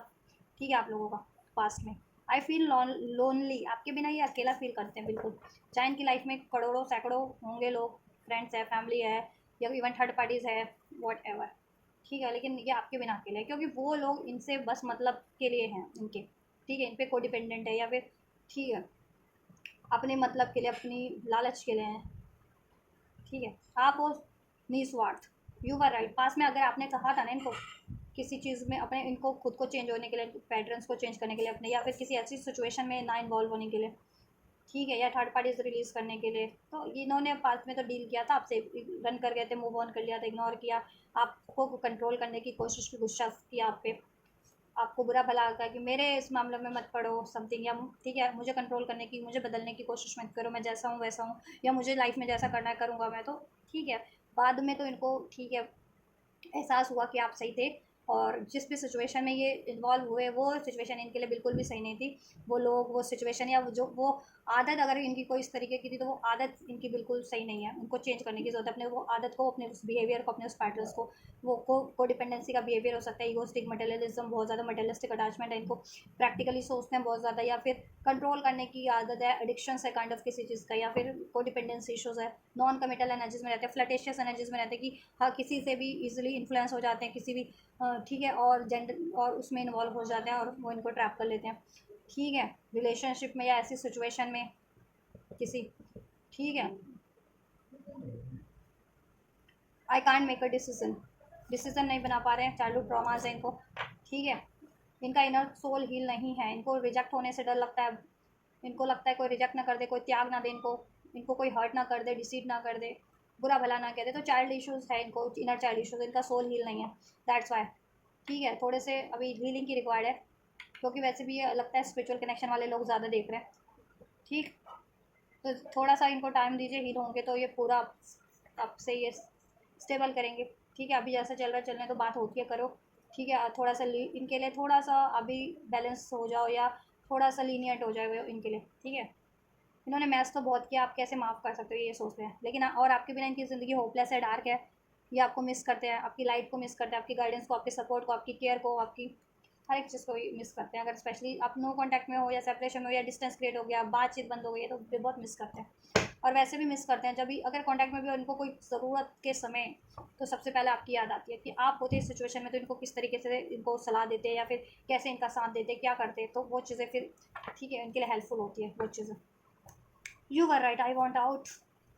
ठीक है, आप लोगों का पास्ट में। आई फील लोनली, आपके बिना ये अकेला फील करते हैं बिल्कुल, चाहे इनकी लाइफ में करोड़ों सैकड़ों होंगे लोग, फ्रेंड्स है, फैमिली है, या इवन थर्ड पार्टीज़ है, वॉट एवर, ठीक है, लेकिन ये आपके बिना अकेले है, क्योंकि वो लोग इनसे बस मतलब के लिए हैं इनके, ठीक है, इन पे को डिपेंडेंट है, या फिर ठीक है अपने मतलब के लिए, अपनी लालच के लिए हैं, ठीक है। आप हो निस्वार्थ, यू वर राइट। पास में अगर आपने कहा था ना इनको किसी चीज़ में अपने, इनको खुद को चेंज होने के लिए, पैटर्न्स को चेंज करने के लिए अपने, या फिर किसी ऐसी सिचुएशन में ना इन्वॉल्व होने के लिए, ठीक है, या थर्ड पार्टीज रिलीज़ करने के लिए, तो इन्होंने पास में तो डील किया था आपसे, रन कर गए थे, मूव ऑन कर लिया था, इग्नोर किया, आपको कंट्रोल करने की कोशिश की, गुस्सा किया आप पे, आपको बुरा भला लगा कि मेरे इस मामले में मत पड़ो समथिंग, या ठीक है मुझे कंट्रोल करने की, मुझे बदलने की कोशिश मत करो, मैं जैसा हूँ वैसा हूँ, या मुझे लाइफ में जैसा करना है करूँगा मैं, तो ठीक है। बाद में तो इनको ठीक है एहसास हुआ कि आप सही थे, और जिस भी सिचुएशन में ये इन्वॉल्व हुए वो सिचुएशन इनके लिए बिल्कुल भी सही नहीं थी, वो लोग, वो सिचुएशन, या जो वो आदत अगर इनकी कोई इस तरीके की थी, तो वो आदत इनकी बिल्कुल सही नहीं है, उनको चेंज करने की ज़रूरत है, अपने वो आदत को, अपने उस बिहेवियर को, अपने उस पैटर्न्स को, वो को डिपेंडेंसी का बिहेवियर हो सकता है, ईगोस्टिक, मटेरियलिज्म, बहुत ज़्यादा मटेरियलिस्टिक अटैचमेंट है इनको, प्रैक्टिकली सोचते हैं बहुत ज़्यादा, या फिर कंट्रोल करने की आदत है, एडिक्शन है काइंड ऑफ किसी चीज़ का, या फिर को डिपेंडेंसी इशूज़ है, नॉन कमिटल एनर्जीज में रहते हैं, फ्लटेशियस एनर्जीज में रहते हैं, कि हाँ किसी से भी इजीली इन्फ्लुएंस हो जाते हैं, किसी भी ठीक है, और जेंडर और उसमें इन्वॉल्व हो जाते हैं, और वो इनको ट्रैप कर लेते हैं, ठीक है, रिलेशनशिप में या ऐसी सिचुएशन में किसी, ठीक है। I can't make a decision नहीं बना पा रहे हैं, चाइल्डहुड ट्रॉमाज है इनको, ठीक है। इनका इनर सोल हील नहीं है, इनको रिजेक्ट होने से डर लगता है, इनको लगता है कोई रिजेक्ट ना कर दे, कोई त्याग ना दे इनको, इनको कोई हर्ट ना कर दे, डिसीट ना कर दे, बुरा भला ना कह दे, तो चाइल्ड इश्यूज़ है इनको, इनर चाइल्ड इश्यूज़, इनका सोल हील नहीं है, दैट्स वाई, ठीक है। थोड़े से अभी हीलिंग की रिक्वायर्ड है, क्योंकि वैसे भी ये लगता है स्पिरिचुअल कनेक्शन वाले लोग ज़्यादा देख रहे हैं, ठीक। तो थोड़ा सा इनको टाइम दीजिए, हील होंगे तो ये पूरा आपसे ये स्टेबल करेंगे, ठीक है। अभी जैसा चल रहा है चलने तो, बात होती है करो, ठीक है। थोड़ा सा इनके लिए थोड़ा सा अभी बैलेंस हो जाओ, या थोड़ा सा लीनियंट हो जाए इनके लिए, ठीक है। इन्होंने मैथ्स तो बहुत किया, आप कैसे माफ़ कर सकते हो ये सोचते हैं, लेकिन और आपके बिना इनकी ज़िंदगी होपलेस है, डार्क है, ये आपको मिस करते हैं, आपकी लाइट को मिस करते हैं, आपकी गाइडेंस को, आपके सपोर्ट को, आपकी केयर को, आपकी हर एक चीज़ को मिस करते हैं। अगर स्पेशली आप नो कांटेक्ट में हो, या सेपरेशन में हो, या डिस्टेंस क्रिएट हो गया, बातचीत बंद हो गई है, तो वे बहुत मिस करते हैं, और वैसे भी मिस करते हैं जब भी अगर कांटेक्ट में भी हो, इनको कोई ज़रूरत के समय, तो सबसे पहले आपकी याद आती है कि आप होते इस सिचुएशन में, तो इनको किस तरीके से इनको सलाह देते, या फिर कैसे इनका साथ देते, क्या करते, तो वो चीज़ें फिर ठीक है इनके लिए हेल्पफुल होती है वो चीज़ें। You were right, I want out,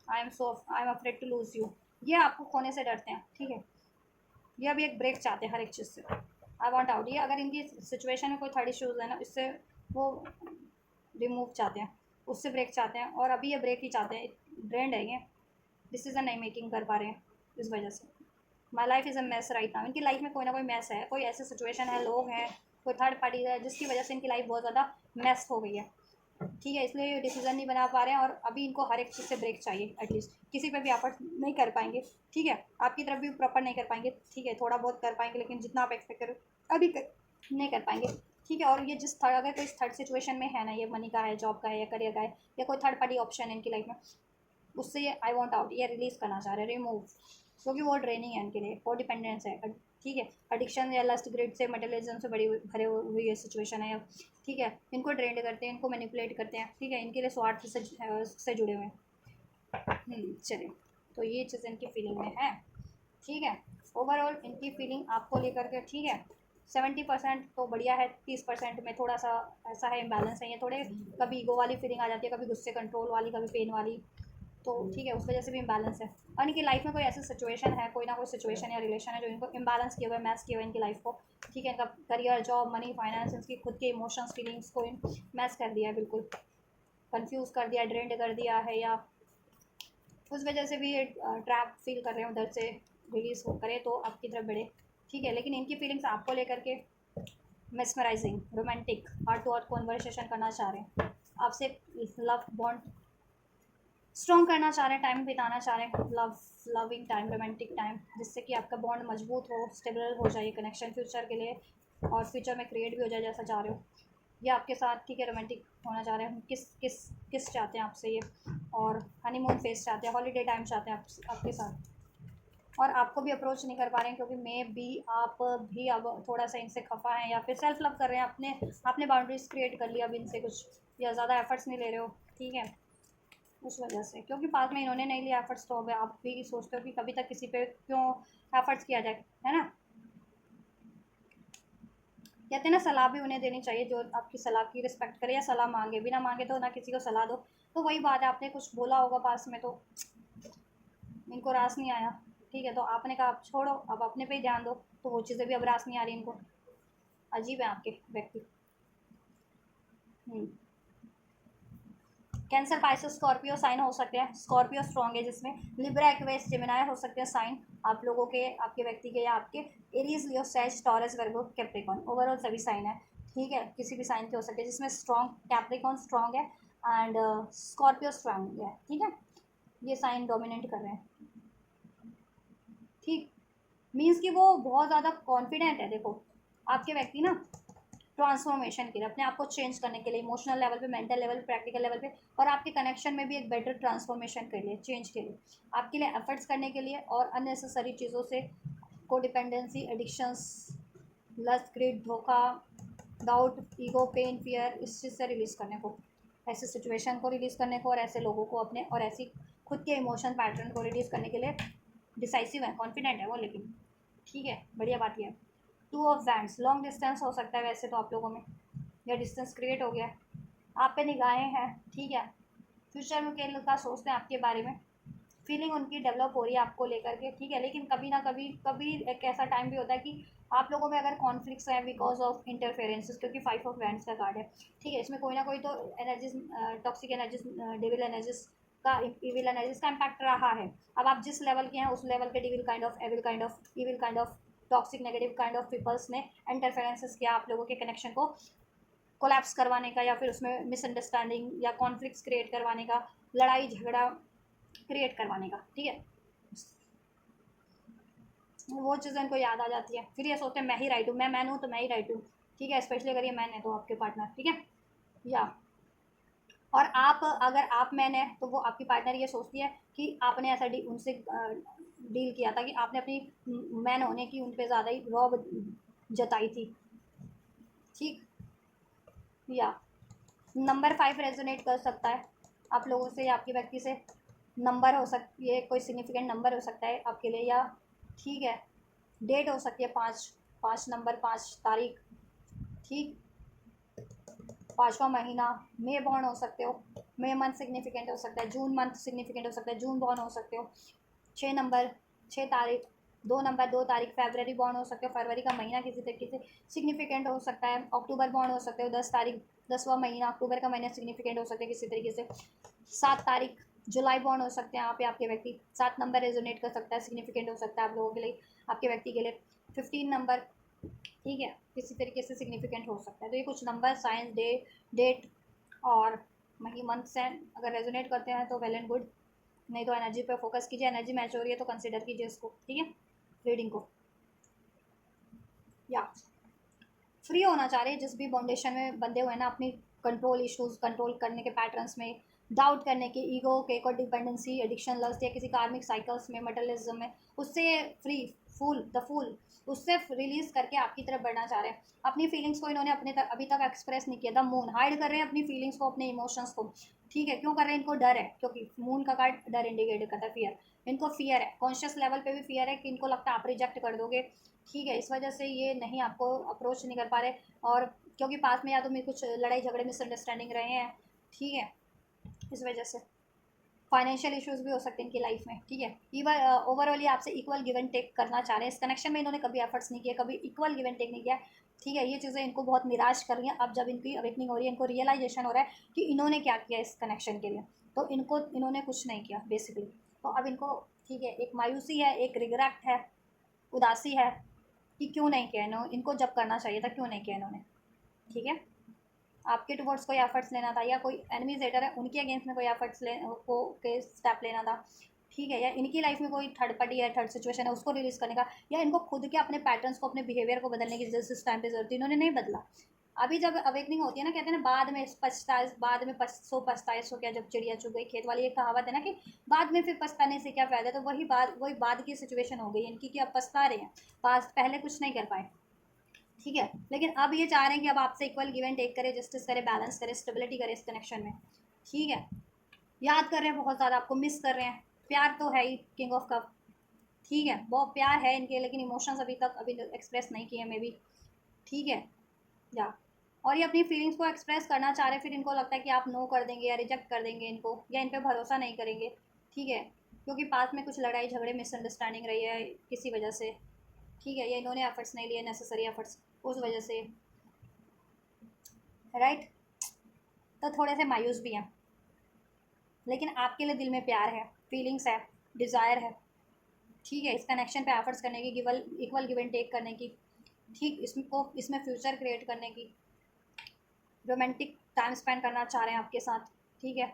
I am afraid to lose you, ये आपको खोने से डरते हैं, ठीक है। ये अभी एक ब्रेक चाहते हैं हर एक चीज़ से, आई वॉन्ट आउट, ये अगर इनकी सिचुएशन में कोई थर्ड इशूज़ है ना, इससे वो रिमूव चाहते हैं, उससे ब्रेक चाहते हैं, और अभी ये ब्रेक ही चाहते हैं, ड्रेंड है ये, डिसीजन नहीं मेकिंग कर पा रहे हैं इस वजह से। My life is a mess right now, इनकी लाइफ में कोई ना कोई मैस है, कोई ऐसी सिचुएशन है, लोग हैं, कोई थर्ड पार्टी है, जिसकी वजह से इनकी लाइफ बहुत ज़्यादा मैस हो गई है, ठीक है। इसलिए ये डिसीजन नहीं बना पा रहे हैं, और अभी इनको हर एक चीज़ से ब्रेक चाहिए, एटलीस्ट किसी पे भी एफर्ट नहीं कर पाएंगे, ठीक है। आपकी तरफ भी प्रॉपर नहीं कर पाएंगे, ठीक है, थोड़ा बहुत कर पाएंगे, लेकिन जितना आप एक्सपेक्ट करो नहीं कर पाएंगे, ठीक है। और ये जिस थर्ड, अगर कोई थर्ड सिचुएशन में है ना, ये मनी का है, जॉब का है, या करियर का है, या कोई थर्ड पार्टी ऑप्शन है इनकी लाइफ में, उससे ये आई वॉन्ट आउट, ये रिलीज़ करना चाह रहे हैं, रिमूव, क्योंकि वो ड्रेनिंग है इनके लिए, वो डिपेंडेंस है, ठीक है। एडिक्शन या लस्ट ग्रिड से, मटेरियलिज्म से बड़ी भरे हुई ये सिचुएशन है, ठीक है। इनको ड्रेंड करते हैं, इनको मैनिपुलेट करते हैं, ठीक है, इनके लिए स्वार्थ से जुड़े हुए हैं। चलिए, तो ये चीज़ इनकी फीलिंग में है, ठीक है। ओवरऑल इनकी फीलिंग आपको लेकर के, ठीक है, 70% तो बढ़िया है, 30% में थोड़ा सा ऐसा है, इम्बैलेंस है, ये थोड़े कभी ईगो वाली फीलिंग आ जाती है, कभी गुस्से कंट्रोल वाली, कभी पेन वाली, तो ठीक है, उस वजह से भी इम्बैलेंस है। और इनकी लाइफ में कोई ऐसी सिचुएशन है, कोई ना कोई सिचुएशन या रिलेशन है जो इनको इम्बैलेंस किया हुआ है, मैस किया हुआ है इनकी लाइफ को, ठीक है। इनका करियर, जॉब, मनी, फाइनेंस, इनकी खुद के इमोशंस, फीलिंग्स को मैस कर दिया है, बिल्कुल कंफ्यूज कर दिया, ड्रेंड कर दिया है, या उस वजह से भी ये ट्रैप फील कर रहे हैं, उधर से रिलीज़ हो करे तो आपकी तरफ बढ़े, ठीक है। लेकिन इनकी फीलिंग्स आपको लेकर के mesmerising, romantic, heart to heart conversation करना चाह रहे हैं आपसे, लव बॉन्ड स्ट्रॉन्ग करना चाह रहे हैं, टाइम बिताना चाह रहे हैं, लविंग टाइम, रोमांटिक टाइम, जिससे कि आपका बॉन्ड मजबूत हो, स्टेबल हो जाए कनेक्शन फ्यूचर के लिए, और फ्यूचर में क्रिएट भी हो जाए जैसा चाह रहे हो, ये आपके साथ, ठीक है, रोमांटिक होना चाह रहे हैं, किस किस किस चाहते हैं आपसे ये, और हनीमून फेज चाहते हैं, हॉलीडे टाइम चाहते हैं आपके साथ, और आपको भी अप्रोच नहीं कर पा रहे हैं क्योंकि मे बी आप भी अब थोड़ा सा इनसे खफा हैं, या फिर सेल्फ लव कर रहे हैं, आपने बाउंड्रीज क्रिएट कर लिया अब इनसे कुछ, या ज़्यादा एफर्ट्स नहीं ले रहे हो, ठीक है, उस वजह से, क्योंकि बाद में इन्होंने नहीं लिया एफर्ट्स, तो अब आप भी सोचते हो कि कभी तक किसी पे क्यों एफर्ट्स किया जाए, है ना। कहते हैं ना, सलाह भी उन्हें देनी चाहिए जो आपकी सलाह की रिस्पेक्ट करे या सलाह मांगे, बिना मांगे तो ना किसी को सलाह दो। तो वही बात है, आपने कुछ बोला होगा पास में तो इनको रास नहीं आया, ठीक है, तो आपने कहा आप छोड़ो, अब अपने पे ही ध्यान दो, तो वो चीज़ें भी अब रास नहीं आ रही इनको। अजीब है आपके व्यक्ति। कैंसर, पाइसेस, स्कॉर्पियो साइन हो सकते हैं, स्कॉर्पियो स्ट्रॉन्ग है जिसमें, लिब्रा, एक्वेरियस, जेमिनाई हो सकते हैं साइन आप लोगों के, आपके व्यक्ति के, या आपके एरीज, लियो, सैज, टॉरस, वर्गो, कैप्रिकॉन, ओवरऑल सभी साइन है, ठीक है, किसी भी साइन के हो सकते हैं जिसमें स्ट्रॉन्ग, कैप्रिकॉन स्ट्रॉन्ग है एंड स्कॉर्पियो स्ट्रॉन्ग है, ठीक है, ये साइन डोमिनेट कर रहे हैं, ठीक, मीन्स कि वो बहुत ज़्यादा कॉन्फिडेंट है। देखो आपके व्यक्ति ना ट्रांसफॉर्मेशन के लिए, अपने आप को चेंज करने के लिए, इमोशनल लेवल पे, मेंटल लेवल पे, प्रैक्टिकल लेवल पे, और आपके कनेक्शन में भी एक बेटर ट्रांसफॉर्मेशन के लिए, चेंज के लिए, आपके लिए एफर्ट्स करने के लिए, और अननेसेसरी चीज़ों से, को डिपेंडेंसी, एडिक्शंस, लस्ट, ग्रीड, धोखा, डाउट, ईगो, पेन, फियर, इस चीज़ से रिलीज़ करने को, ऐसे सिचुएशन को रिलीज़ करने को, और ऐसे लोगों को अपने, और ऐसी खुद के इमोशन पैटर्न को रिलीज़ करने के लिए डिसाइसिव है, कॉन्फिडेंट है वो, लेकिन ठीक है, बढ़िया बात यह है। Two of wands, long distance हो सकता है वैसे तो आप लोगों में, या डिस्टेंस क्रिएट हो गया है, आप पे निगाहें हैं, ठीक है, फ्यूचर में के का सोचते हैं आपके बारे में, फीलिंग उनकी डेवलप हो रही है आपको लेकर के, ठीक है, लेकिन कभी ना कभी, कभी एक ऐसा टाइम भी होता है कि आप लोगों में अगर कॉन्फ्लिक्ट्स हैं बिकॉज ऑफ इंटरफेरेंसेस, क्योंकि 5 ऑफ वैंड्स का कार्ड है, ठीक है, इसमें कोई ना कोई तो energies, toxic energies, devil energies का, इविल एनर्जीज का इम्पैक्ट रहा है। अब आप जिस लेवल के हैं उस लेवल के devil kind of, evil kind of, evil kind of, toxic negative kind of peoples ने इंटरफेरेंसेस किया आप लोगों के कनेक्शन को कोलैप्स करवाने का, या फिर उसमें मिसअंडरस्टैंडिंग या कॉन्फ्लिक्ट्स क्रिएट करवाने का, लड़ाई झगड़ा क्रिएट करवाने का, ठीक है, वो चीज़ें इनको याद आ जाती है, फिर ये सोचते हैं मैं ही राइट हूँ, मैं मैन हूँ तो मैं ही राइट हूँ, ठीक है, स्पेशली अगर ये मैन है तो आपके पार्टनर, ठीक है, या और आप, अगर आप मैन है तो वो आपकी पार्टनर ये सोचती है कि आपने ऐसा उनसे डील किया था कि आपने अपनी मैन होने की उन पर ज़्यादा ही रॉब जताई थी, ठीक, या नंबर 5 रेजोनेट कर सकता है आप लोगों से, या आपके व्यक्ति से, नंबर हो सकती है, कोई सिग्निफिकेंट नंबर हो सकता है आपके लिए, या ठीक है, डेट हो सकती है, 5 नंबर, 5 तारीख, ठीक, 5वां महीना, मे बॉर्न हो सकते हो, मे मंथ सिग्निफिकेंट हो सकता है, जून मंथ सिग्निफिकेंट हो सकता है, जून बॉर्न हो सकते हो, 6 नंबर, 6 तारीख, 2 नंबर, 2 तारीख, फरवरी बॉर्न हो सकते हो, फरवरी का महीना किसी तरीके से सिग्निफिकेंट हो सकता है, अक्टूबर बॉर्न हो सकते हो, 10 तारीख, 10वां महीना, अक्टूबर का महीना सिग्निफिकेंट हो सकता है किसी तरीके से, 7 तारीख, जुलाई बॉर्न हो सकते हैं आप या आपके व्यक्ति, 7 नंबर रेजोनेट कर सकता है, सिग्निफिकेंट हो सकता है आप लोगों के लिए, आपके व्यक्ति के लिए, 15 नंबर, ठीक है, किसी तरीके से सिग्निफिकेंट हो सकता है। तो ये कुछ नंबर, साइंस, डेट और मही मंथ से अगर रेजोनेट करते हैं तो वेल एंड गुड, नहीं तो एनर्जी पे फोकस कीजिए, एनर्जी मैच हो रही है तो कंसिडर कीजिए इसको, ठीक है, रीडिंग को, या फ्री होना चाह रहे हैं जिस भी बाउंडेशन में बंधे हुए हैं ना, अपनी कंट्रोल इश्यूज, कंट्रोल करने के पैटर्न्स में, डाउट करने के, ईगो के, को डिपेंडेंसी, एडिक्शन, लस्ट, या किसी कार्मिक साइकिल्स में, मटेरियलिज्म में, उससे फ्री, फूल उससे रिलीज करके आपकी तरफ बढ़ना चाह रहे हैं। अपनी फीलिंग्स को इन्होंने अपने तक अभी तक एक्सप्रेस नहीं किया, द मून हाइड कर रहे हैं अपनी फीलिंग्स को, अपने इमोशंस को, ठीक है, क्यों कर रहे हैं, इनको डर है, क्योंकि मून का कार्ड डर इंडिकेट करता है, फियर, इनको फियर है, कॉन्शियस लेवल पे भी फियर है कि इनको लगता है आप रिजेक्ट कर दोगे, ठीक है, इस वजह से ये नहीं आपको अप्रोच नहीं कर पा रहे, और क्योंकि पास में या तो मेरे कुछ लड़ाई झगड़े, मिसअंडरस्टैंडिंग रहे हैं, ठीक है, इस वजह से फाइनेंशियल इश्यूज भी हो सकते हैं इनकी लाइफ में, ठीक है, इवन ओवरऑल ये आपसे इक्वल गिव एंड टेक करना चाह रहे हैं, इस कनेक्शन में इन्होंने कभी एफर्ट्स नहीं किया, कभी इक्वल गिव एंड टेक नहीं किया, ठीक है, ये चीज़ें इनको बहुत निराश कर रही हैं। अब जब इनकी अवेकनिंग हो रही है, इनको रियलाइजेशन हो रहा है कि इन्होंने क्या किया इस कनेक्शन के लिए, तो इन्होंने कुछ नहीं किया बेसिकली, तो अब इनको, ठीक है, एक मायूसी है, एक रिग्रेट है, उदासी है कि क्यों नहीं किया इनको जब करना चाहिए था, क्यों नहीं किया इन्होंने, ठीक है, आपके टुवर्ड्स कोई एफर्ट्स लेना था, या कोई एनिमीज हेटर है उनके अगेंस्ट में कोई एफर्ट्स को के स्टेप लेना था, ठीक है, या इनकी लाइफ में कोई थर्ड पार्टी है, थर्ड सिचुएशन है, उसको रिलीज करने का, या इनको खुद के अपने पैटर्न्स को, अपने बिहेवियर को बदलने की जिस टाइम पे जरूरत थी इन्होंने नहीं बदला, अभी जब अवेकनिंग होती है ना, कहते हैं ना बाद में पछताए, बाद में सो पछताए सो क्या, जब चिड़िया चुग गई खेत वाली एक कहावत है ना, कि बाद में फिर पछताने से क्या फ़ायदा। तो वही बाद की सिचुएशन हो गई इनकी, कि अब पछता रहे हैं, पास पहले कुछ नहीं कर पाए। ठीक है, लेकिन अब ये चाह रहे हैं कि अब आपसे इक्वल गिव एंड टेक करे, जस्टिस करे, बैलेंस करे, स्टेबिलिटी करे इस कनेक्शन में। ठीक है, याद कर रहे हैं बहुत ज़्यादा, आपको मिस कर रहे हैं। प्यार तो है ही किंग ऑफ कप। ठीक है, बहुत प्यार है इनके, लेकिन इमोशंस अभी एक्सप्रेस नहीं किए मे बी। ठीक है, या और ये अपनी फीलिंग्स को एक्सप्रेस करना चाह रहे हैं, फिर इनको लगता है कि आप नो कर देंगे या रिजेक्ट कर देंगे इनको, या इन पे भरोसा नहीं करेंगे। ठीक है, क्योंकि पास में कुछ लड़ाई झगड़े मिसअंडरस्टैंडिंग रही है किसी वजह से। ठीक है, या इन्होंने एफर्ट्स नहीं लिए नेसेसरी एफर्ट्स उस वजह से, राइट। तो थोड़े से मायूस भी हैं, लेकिन आपके लिए दिल में प्यार है, फीलिंग्स है, डिज़ायर है। ठीक है, इस कनेक्शन पे एफर्ट्स करने की, इक्वल गिव एंड टेक करने की। ठीक, इसमें फ्यूचर क्रिएट करने की, रोमांटिक टाइम स्पेंड करना चाह रहे हैं आपके साथ। ठीक है,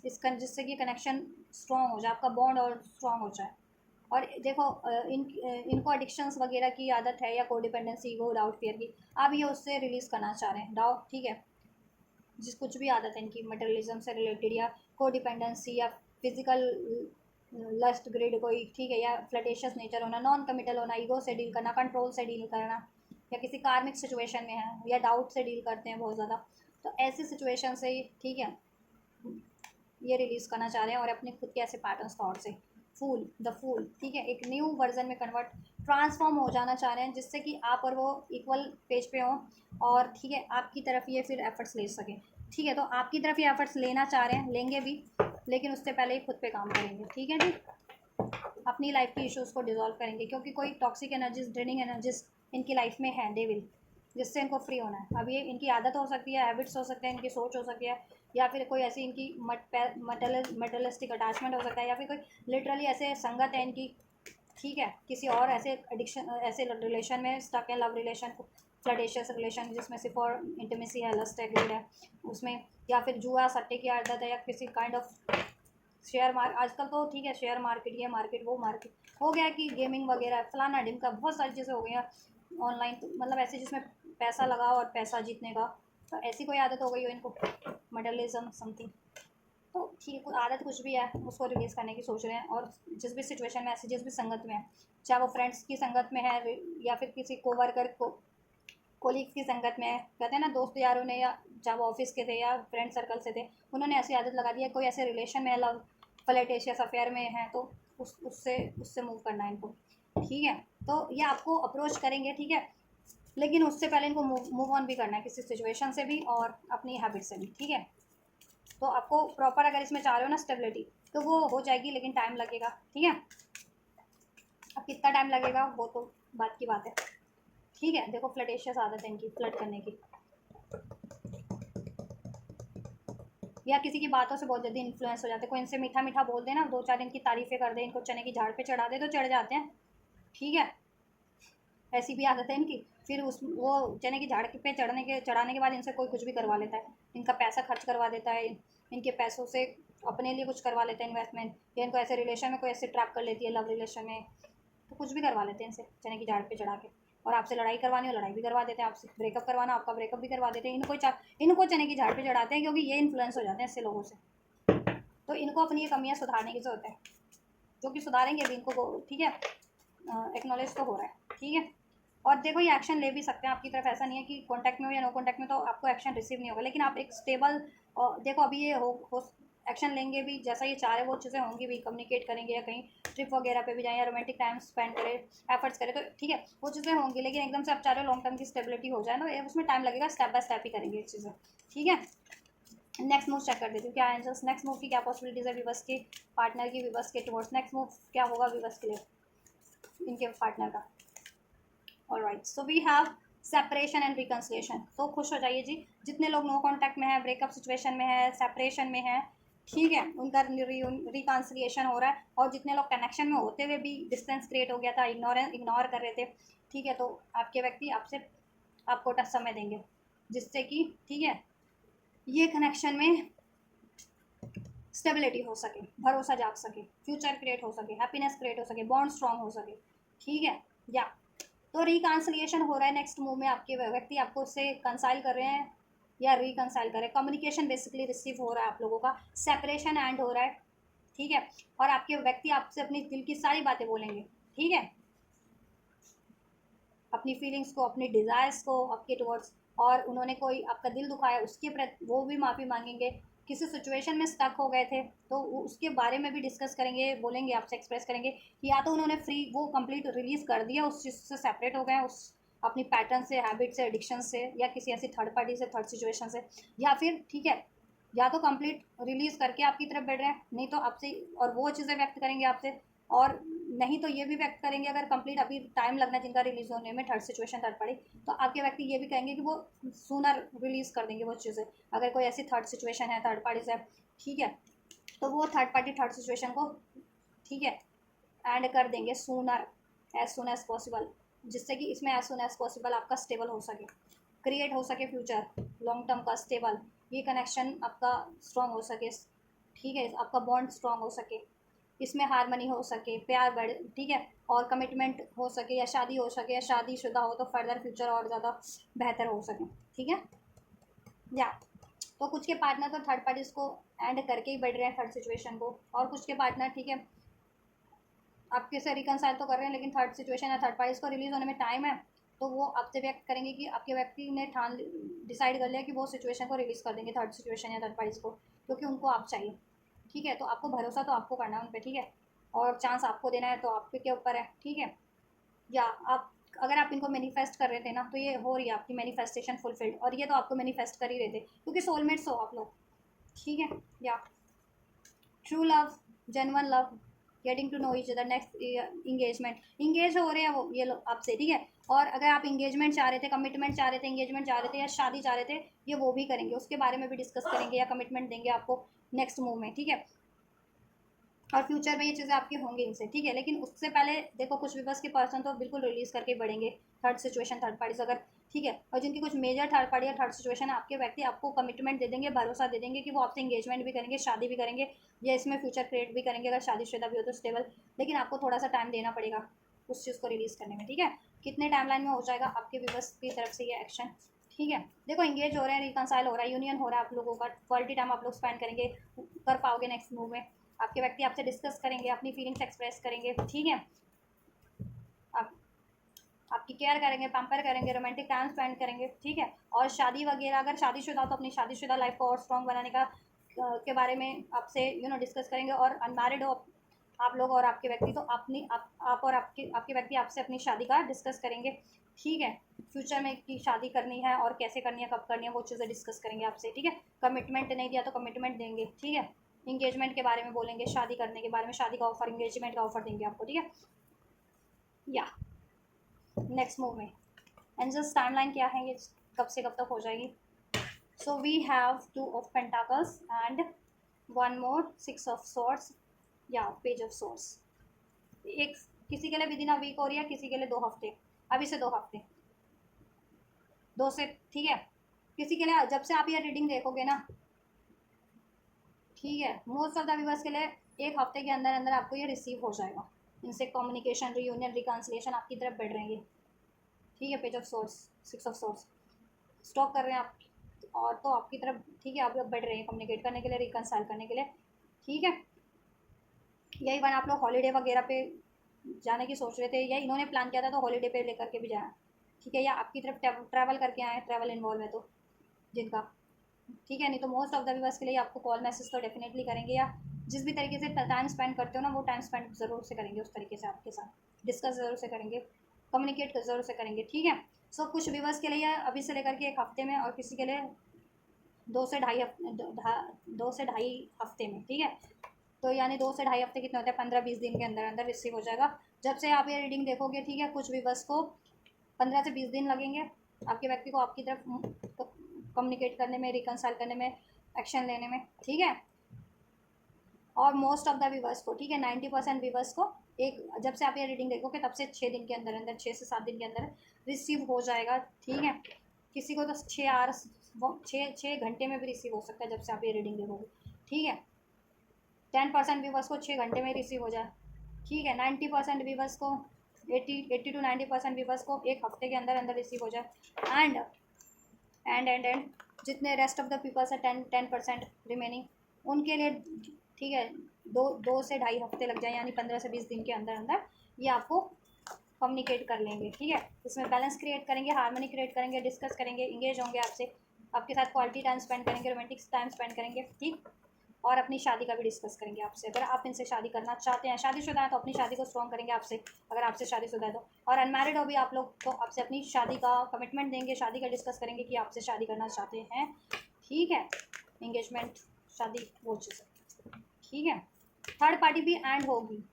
जिससे कि कनेक्शन स्ट्रॉन्ग हो जाए, आपका बॉन्ड और स्ट्रॉन्ग हो जाए। और देखो इनको एडिक्शंस वगैरह की आदत है, या कोडिपेंडेंसी, ईगो, डाउट, फियर की, आप ये उससे रिलीज़ करना चाह रहे हैं डाउट। ठीक है, कुछ भी आदत है इनकी मटेरियलिज्म से रिलेटेड, या कोडिपेंडेंसी, या फिजिकल लस्ट ग्रिड कोई। ठीक है, या फ्लटेशियस नेचर होना, नॉन कमिटल होना, ईगो से डील करना, कंट्रोल से डील करना, या किसी कार्मिक सिचुएशन में है, या डाउट से डील करते हैं बहुत ज़्यादा। तो ऐसी सिचुएशन से ही, ठीक है, ये रिलीज़ करना चाह रहे हैं, और अपने खुद के ऐसे पैटर्न्स थॉट से द फूल, ठीक है, एक न्यू वर्जन में कन्वर्ट, ट्रांसफॉर्म हो जाना चाह रहे हैं, जिससे कि आप और वो इक्वल पेज पे हों, और ठीक है, आपकी तरफ ये फिर एफर्ट्स ले सकें। ठीक है, तो आपकी तरफ ये एफर्ट्स लेना चाह रहे हैं, लेंगे भी, लेकिन उससे पहले ही खुद पे काम करेंगे। ठीक है जी, अपनी लाइफ की इश्यूज़ को डिजॉल्व करेंगे, क्योंकि कोई टॉक्सिक एनर्जीज, ड्रेनिंग एनर्जीज इनकी लाइफ में है, दे विल, जिससे इनको फ्री होना है। अब ये इनकी आदत हो सकती है, हैबिट्स हो सकते हैं, इनकी सोच हो सकती है, या फिर कोई ऐसी इनकी मटेरियलिस्टिक अटैचमेंट हो सकता है, या फिर कोई लिटरली ऐसे संगत है इनकी। ठीक है, किसी और ऐसे एडिक्शन, ऐसे रिलेशन में स्टक है, लव रिलेशन, फ्लर्टेशियस रिलेशन, जिसमें सिर्फ और इंटीमेसी है, लस्ट है, ग्रिड है उसमें, या फिर जुआ सट्टे की आदत है, या किसी काइंड ऑफ शेयर मार्केट आजकल तो, ठीक है, शेयर मार्केट, ये मार्केट वो मार्केट हो गया, कि गेमिंग वगैरह फलाना ढिमका बहुत सारी चीज़ें हो गई हैं ऑनलाइन, तो मतलब ऐसे जिसमें पैसा लगाओ और पैसा जीतने का। तो ऐसी कोई आदत हो गई हो इनको, मॉडलिज्म समथिंग। तो ठीक है, कोई आदत कुछ भी है, उसको रिलीज़ करने की सोच रहे हैं, और जिस भी सिचुएशन में, ऐसे जिस भी संगत में है, चाहे वो फ्रेंड्स की संगत में है, या फिर किसी कोवर्कर को कोलीग्स की संगत में है, कहते हैं ना दोस्त यारों ने, या चाहे वो ऑफिस के थे या फ्रेंड सर्कल से थे, उन्होंने ऐसी आदत लगा दी है, कोई ऐसे रिलेशन में है, लव फ्लर्टेशियस अफेयर में है, तो उससे मूव करना है इनको। ठीक है, तो ये आपको अप्रोच करेंगे। ठीक है, लेकिन उससे पहले इनको मूव ऑन भी करना है, किसी सिचुएशन से भी और अपनी हैबिट से भी। ठीक है, तो आपको प्रॉपर अगर इसमें चाह रहे हो ना स्टेबिलिटी, तो वो हो जाएगी, लेकिन टाइम लगेगा। ठीक है, अब कितना टाइम लगेगा वो तो बात की बात है। ठीक है, देखो फ्लर्टेशियस आदत है इनकी, फ्लर्ट करने की, या किसी की बातों से बहुत जल्दी इन्फ्लुएंस हो जाते हैं। कोई इनसे मीठा मीठा बोल दे ना, दो चार इनकी तारीफ़ें कर दे, इनको चने की झाड़ पे चढ़ा दे, तो चढ़ जाते हैं। ठीक है, ऐसी भी आदत है इनकी। फिर वो चने की झाड़ पे चढ़ाने के बाद इनसे कोई कुछ भी करवा लेता है, इनका पैसा खर्च करवा देता है, इनके पैसों से अपने लिए कुछ करवा लेते हैं इन्वेस्टमेंट, या इनको ऐसे रिलेशन में कोई ऐसे ट्रैप कर लेती है, लव रिलेशन में, तो कुछ भी करवा लेते हैं इनसे चने की झाड़ पे चढ़ा के। और आपसे लड़ाई करवानी हो लड़ाई भी करवा देते हैं, आपसे ब्रेकअप करवाना आपका ब्रेकअप भी करवा देते हैं। इनको चने की झाड़ पे चढ़ाते हैं, क्योंकि ये इन्फ्लुएंस हो जाते हैं ऐसे लोगों से। तो इनको अपनी ये कमियाँ सुधारने की ज़रूरत है, जो कि सुधारेंगे भी इनको। ठीक है, एक्नॉलेज तो हो रहा है। ठीक है, और देखो ये एक्शन ले भी सकते हैं आपकी तरफ, ऐसा नहीं है कि कॉन्टैक्ट में हो या नो कॉन्टैक्ट में तो आपको एक्शन रिसीव नहीं होगा, लेकिन आप एक स्टेबल, देखो अभी ये हो एक्शन लेंगे भी, जैसा ये चाह रहे वो चीज़ें होंगी भी, कम्युनिकेट करेंगे, या कहीं ट्रिप वगैरह पे भी जाएँ, या रोमांटिक टाइम स्पेंड करें, एफर्ट्स करें, तो ठीक है वो चीज़ें होंगी, लेकिन एकदम से आप चाह रहे हो लॉन्ग टर्म की स्टेबिलिटी हो जाए ना, उसमें टाइम लगेगा, स्टेप बाय स्टेप ही करेंगे ये चीज़ें। ठीक है, नेक्स्ट मूव चेक कर देती हूँ क्या आंसर्स, नेक्स्ट मूव की क्या पॉसिबिलिटीज़ है विवश के पार्टनर की, विवश के टुवर्ड्स, नेक्स्ट मूव क्या होगा विवश के लिए इनके पार्टनर का। Alright, so we have separation and reconciliation. तो खुश हो जाइए जी, जितने लोग नो कॉन्टैक्ट में है, ब्रेकअप सिचुएशन में है, सेपरेशन में है, ठीक है, उनका रिकन्सिलिएशन हो रहा है। और जितने लोग कनेक्शन में होते हुए भी डिस्टेंस क्रिएट हो गया था, इग्नोर कर रहे थे, ठीक है, तो आपके व्यक्ति आपको टच समय देंगे, जिससे कि ठीक है ये कनेक्शन में स्टेबिलिटी हो सके, भरोसा जाग सके, फ्यूचर क्रिएट हो सके, हैप्पीनेस क्रिएट हो सके, बॉन्ड स्ट्रांग हो सके। ठीक है, या तो रिकन्सिलिएशन हो रहा है नेक्स्ट मूव में, आपके व्यक्ति आपको उससे कंसाइल कर रहे हैं या रिकन्साइल कर रहे हैं। कम्युनिकेशन बेसिकली रिसीव हो रहा है आप लोगों का, सेपरेशन एंड हो रहा है, ठीक है। और आपके व्यक्ति आपसे अपनी दिल की सारी बातें बोलेंगे, ठीक है, अपनी फीलिंग्स को, अपनी डिज़ायर्स को आपके टुवर्ड्स, और उन्होंने कोई आपका दिल दुखाया उसके प्रति वो भी माफ़ी मांगेंगे। किसी सिचुएशन में स्टक हो गए थे तो उसके बारे में भी डिस्कस करेंगे, बोलेंगे आपसे, एक्सप्रेस करेंगे। या तो उन्होंने फ्री वो कंप्लीट रिलीज़ कर दिया, उस चीज़ से सेपरेट हो गए, उस अपनी पैटर्न से, हैबिट से, एडिक्शन से, या किसी ऐसी थर्ड पार्टी से, थर्ड सिचुएशन से, या फिर ठीक है, या तो कंप्लीट रिलीज़ करके आपकी तरफ बढ़ रहे हैं, नहीं तो आपसे और वो चीज़ें व्यक्त करेंगे आपसे, और नहीं तो ये भी व्यक्त करेंगे, अगर कंप्लीट अभी टाइम लगना है जिनका रिलीज होने में, थर्ड सिचुएशन, थर्ड पार्टी, तो आपके व्यक्ति ये भी कहेंगे कि वो सूनर रिलीज कर देंगे वो चीज़ें, अगर कोई ऐसी थर्ड सिचुएशन है, थर्ड पार्टी से, ठीक है, तो वो थर्ड पार्टी थर्ड सिचुएशन को, ठीक है, एंड कर देंगे sooner, as soon as possible, जिससे कि इसमें एज सुन एज पॉसिबल आपका स्टेबल हो सके, क्रिएट हो सके फ्यूचर लॉन्ग टर्म का स्टेबल, ये कनेक्शन आपका स्ट्रॉन्ग हो सके, ठीक है, आपका बॉन्ड स्ट्रॉन्ग हो सके, इसमें हारमनी हो सके, प्यार बढ़े, ठीक है, और कमिटमेंट हो सके, या शादी हो सके, या शादीशुदा हो तो फर्दर फ्यूचर और ज़्यादा बेहतर हो सके, ठीक है। या तो कुछ के पार्टनर तो थर्ड पार्टीज को एंड करके ही बढ़ रहे हैं थर्ड सिचुएशन को, और कुछ के पार्टनर, ठीक है, आपके से रिकनसाइल तो कर रहे हैं, लेकिन थर्ड सिचुएशन या थर्ड पार्टीज को रिलीज होने में टाइम है, तो वो आपसे व्यक्त करेंगे कि आपके व्यक्ति ने ठान डिसाइड कर लिया कि वो सिचुएशन को रिलीज़ कर देंगे, थर्ड सिचुएशन या थर्ड पार्टीज को, क्योंकि उनको आप चाहिए, ठीक है। तो आपको भरोसा तो आपको करना है उन पर, ठीक है, और चांस आपको देना है, तो आपके के ऊपर है, ठीक है। या आप अगर आप इनको मैनिफेस्ट कर रहे थे ना, तो ये हो रही है आपकी मैनिफेस्टेशन फुलफिल्ड, और ये तो आपको मैनिफेस्ट कर ही रहे थे, क्योंकि सोलमेट्स हो आप लोग, ठीक है। या true love, genuine love, getting to know each other, next engagement, engage हो रहे हैं वो ये लोग आपसे, ठीक है। और अगर आप इंगेजमेंट चाह रहे थे, कमिटमेंट चाह रहे थे, इंगेजमेंट चाह रहे थे, या शादी चाह रहे थे, ये वो भी करेंगे, उसके बारे में भी डिस्कस करेंगे, या कमिटमेंट देंगे आपको नेक्स्ट मूव में, ठीक है। और फ्यूचर में ये चीज़ें आपकी होंगी इनसे, ठीक है। लेकिन उससे पहले देखो, कुछ विवर्स के पर्सन तो बिल्कुल रिलीज़ करके बढ़ेंगे, थर्ड सिचुएशन, थर्ड पार्टीज अगर, ठीक है, और जिनकी कुछ मेजर थर्ड पार्टी या थर्ड सिचुएशन है, आपके व्यक्ति आपको कमिटमेंट दे देंगे, भरोसा दे देंगे कि वो आपसे इंगेजमेंट भी करेंगे, शादी भी करेंगे, या इसमें फ्यूचर क्रिएट भी करेंगे अगर शादीशुदा भी हो तो स्टेबल। लेकिन आपको थोड़ा सा टाइम देना पड़ेगा उस चीज़ को रिलीज़ करने में, ठीक है। कितने टाइमलाइन में हो जाएगा आपके विवर्स की तरफ से ये एक्शन, ठीक है। देखो, इंगेज हो रहे हैं, रिकनसाइल हो रहा है, यूनियन हो रहा है आप लोगों का, क्वालिटी टाइम आप लोग स्पेंड करेंगे, कर पाओगे नेक्स्ट मूव में, आपके व्यक्ति आपसे डिस्कस करेंगे, अपनी फीलिंग्स एक्सप्रेस करेंगे, ठीक है। आप आपकी केयर करेंगे, पैम्पर करेंगे, रोमांटिक टाइम स्पेंड करेंगे, ठीक है। और शादी वगैरह, अगर शादीशुदा हो तो अपनी शादीशुदा लाइफ को और स्ट्रॉन्ग बनाने का के बारे में आपसे डिस्कस करेंगे। और अनमैरिड हो आप लोग और आपके व्यक्ति, तो अपनी आप और आपके व्यक्ति आपसे अपनी शादी का डिस्कस करेंगे, ठीक है। फ्यूचर में की शादी करनी है और कैसे करनी है, कब करनी है, वो चीज़ें डिस्कस करेंगे आपसे, ठीक है। कमिटमेंट नहीं दिया तो कमिटमेंट देंगे, ठीक है। इंगेजमेंट के बारे में बोलेंगे, शादी करने के बारे में, शादी का ऑफर, इंगेजमेंट का ऑफर देंगे आपको, ठीक है। या नेक्स्ट मूव में एंजल्स टाइमलाइन क्या है, ये कब से कब तक हो जाएगी। So we have 2 of pentacles and 1 more 6 of swords, या पेज ऑफ सॉर्ड्स। एक किसी के लिए विदिन अ वीक हो रही है, किसी के लिए 2 हफ्ते, अभी से 2 हफ्ते, 2 से, ठीक है। किसी के लिए जब से आप ये रीडिंग देखोगे ना, ठीक है, मोस्ट ऑफ द व्यूअर्स के लिए 1 हफ्ते के अंदर अंदर आपको ये रिसीव हो जाएगा, इनसे कम्युनिकेशन, रीयूनियन, रिकन्सिलेशन आपकी तरफ बढ़ रहेंगे, ठीक है। Page of source, 6 of source, stock कर रहे हैं आप, और तो आपकी तरफ, ठीक है, आप लोग बढ़ रहे हैं कम्युनिकेट करने के लिए, रिकन्साइल करने के लिए, ठीक है। यही वन आप लोग हॉलीडे वगैरह पे जाने की सोच रहे थे, या इन्होंने प्लान किया था तो हॉलीडे पे लेकर के भी जाए, ठीक है। या आपकी तरफ ट्रैवल करके आए, ट्रैवल इन्वॉल्व है तो जिनका, ठीक है। नहीं तो मोस्ट ऑफ द व्यूअर्स के लिए आपको कॉल मैसेज तो डेफिनेटली करेंगे, या जिस भी तरीके से टाइम स्पेंड करते हो ना, वो टाइम स्पेंड ज़रूर से करेंगे, उस तरीके से आपके साथ डिस्कस ज़रूर से करेंगे, कम्युनिकेट ज़रूर से करेंगे, ठीक है। सो कुछ व्यूअर्स के लिए अभी से लेकर के 1 हफ्ते में, और किसी के लिए 2 से ढाई हफ्ते में, ठीक है। तो यानी 2 से ढाई हफ्ते कितने होते हैं, 15-20 दिन के अंदर अंदर रिसीव हो जाएगा, जब से आप ये रीडिंग देखोगे, ठीक है। कुछ व्यूअर्स को 15 से 20 दिन लगेंगे आपके व्यक्ति को आपकी तरफ कम्युनिकेट करने में, रिकन्साइल करने में, एक्शन लेने में, ठीक है। और मोस्ट ऑफ द व्यूवर्स को, ठीक है, 90% व्यूवर्स को एक, जब से आप ये रीडिंग देखोगे तब से 6 दिन के अंदर अंदर, 6 से 7 दिन के अंदर रिसीव हो जाएगा, ठीक है। किसी को तो 6 घंटे में भी रिसीव हो सकता है जब से आप ये रीडिंग देखोगे, ठीक है। 10% व्यूवर्स को 6 घंटे में रिसीव हो जाए, ठीक है। 90% व्यूवर्स को 80 to 90% व्यूवर्स को एक हफ्ते के अंदर अंदर रिसीव हो जाए। एंड जितने रेस्ट ऑफ द पीपल्स है 10% रिमेनिंग उनके लिए, ठीक है, 2 से 2.5 हफ्ते लग जाए, यानी 15 से 20 दिन के अंदर अंदर ये आपको कम्युनिकेट कर लेंगे। ठीक है, इसमें बैलेंस क्रिएट करेंगे, हार्मनी क्रिएट करेंगे, डिस्कस करेंगे, इंगेज होंगे आपसे, आपके साथ क्वालिटी टाइम स्पेंड करेंगे, रोमांटिक टाइम स्पेंड करेंगे। ठीक, और अपनी शादी का भी डिस्कस करेंगे आपसे। अगर आप इनसे शादी करना चाहते हैं, शादीशुदा है तो अपनी शादी को स्ट्रॉन्ग करेंगे आपसे, अगर आपसे शादीशुदा है तो। और अनमैरिड हो भी आप लोग तो आपसे अपनी शादी का कमिटमेंट देंगे, शादी का डिस्कस करेंगे कि आपसे शादी करना चाहते हैं। ठीक है, इंगेजमेंट, शादी, वो चीज़ें। ठीक है, थर्ड पार्टी भी एंड होगी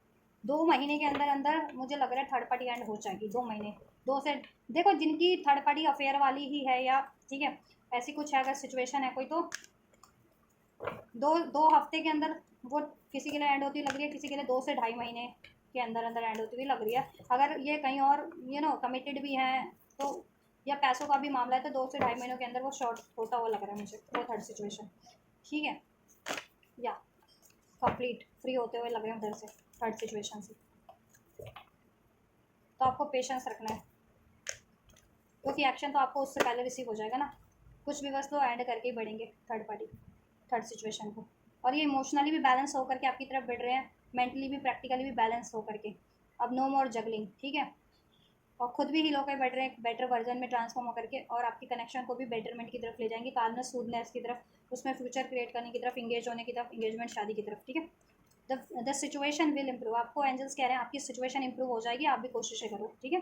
2 महीने के अंदर अंदर, मुझे लग रहा है थर्ड पार्टी एंड हो जाएगी 2 महीने। 2 से देखो, जिनकी थर्ड पार्टी अफेयर वाली ही है या, ठीक है, ऐसी कुछ है अगर सिचुएशन है कोई, तो 2 हफ्ते के अंदर वो किसी के लिए एंड होती लग रही है, किसी के लिए 2 से 2.5 महीने के अंदर अंदर एंड होती हुई लग रही है। अगर ये कहीं और कमिटेड भी हैं तो, या पैसों का भी मामला है, तो 2 से 2.5 महीनों के अंदर वो शॉर्ट होता हुआ लग रहा है मुझे, वो थर्ड सिचुएशन। ठीक है, या कंप्लीट फ्री होते हुए लग रहे हैं उधर से, थर्ड सिचुएशन से। तो आपको पेशेंस रखना है, क्योंकि एक्शन तो आपको उससे पहले रिसीव हो जाएगा ना। कुछ भी बस तो एंड करके ही बढ़ेंगे थर्ड पार्टी, थर्ड सिचुएशन को। और ये इमोशनली भी बैलेंस होकर के आपकी तरफ बढ़ रहे हैं, मेंटली भी प्रैक्टिकली भी बैलेंस होकर के। अब नो मोर जगलिंग। ठीक है, और खुद भी हील होकर बढ़ रहे हैं, बेटर वर्जन में ट्रांसफॉर्म होकर के, और आपकी कनेक्शन को भी बेटरमेंट की तरफ ले जाएंगे, कालनेस सूदनेस की तरफ, उसमें फ्यूचर क्रिएट करने की तरफ, इंगेज होने की तरफ, इंगेजमेंट शादी की तरफ। ठीक है, द सिचुएशन विल इम्प्रूव। आपको एंजल्स कह रहे हैं आपकी सिचुएशन इंप्रूव हो जाएगी, आप भी कोशिशें करो। ठीक है,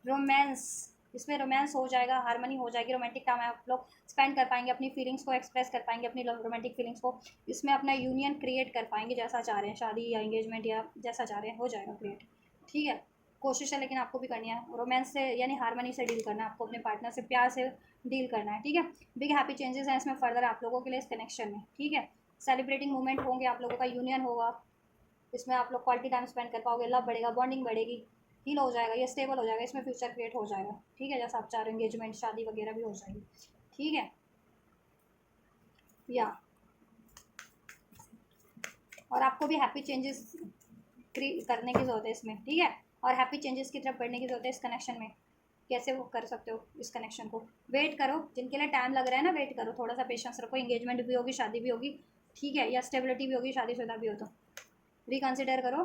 रोमांस, इसमें रोमांस हो जाएगा, हारमनी हो जाएगी, रोमांटिक टाइम आप लोग स्पेंड कर पाएंगे, अपनी फीलिंग्स को एक्सप्रेस कर पाएंगे, अपनी रोमांटिक फीलिंग्स को, इसमें अपना यूनियन क्रिएट कर पाएंगे, जैसा चाह रहे हैं, शादी या इंगेजमेंट या जैसा चाह रहे हैं हो जाएगा क्रिएट। ठीक है, कोशिश है लेकिन आपको भी करनी है, रोमांस से यानी हारमनी से डील करना है आपको, अपने पार्टनर से प्यार से डील करना है। ठीक है, बिग हैप्पी चेंजेस हैं इसमें फर्दर आप लोगों के लिए इस कनेक्शन में। ठीक है, सेलिब्रेटिंग मोमेंट होंगे, आप लोगों का यूनियन होगा, इसमें आप लोग क्वालिटी टाइम स्पेंड कर पाओगे, लव बढ़ेगा, बॉन्डिंग बढ़ेगी, हील हो जाएगा, ये स्टेबल हो जाएगा, इसमें फ्यूचर क्रिएट हो जाएगा। ठीक है, जैसा आप चाह रहे हो, एंगेजमेंट शादी वगैरह भी हो जाएगी। ठीक है, या और आपको भी हैप्पी चेंजेस करने की ज़रूरत है इसमें। ठीक है, और हैप्पी चेंजेस की तरफ बढ़ने की ज़रूरत है इस कनेक्शन में। कैसे वो कर सकते हो इस कनेक्शन को, वेट करो, जिनके लिए टाइम लग रहा है ना, वेट करो, थोड़ा सा पेशेंस रखो, इंगेजमेंट भी होगी, शादी भी होगी। ठीक है, या स्टेबिलिटी भी होगी, शादीशुदा भी हो तो रिकन्सिडर करो।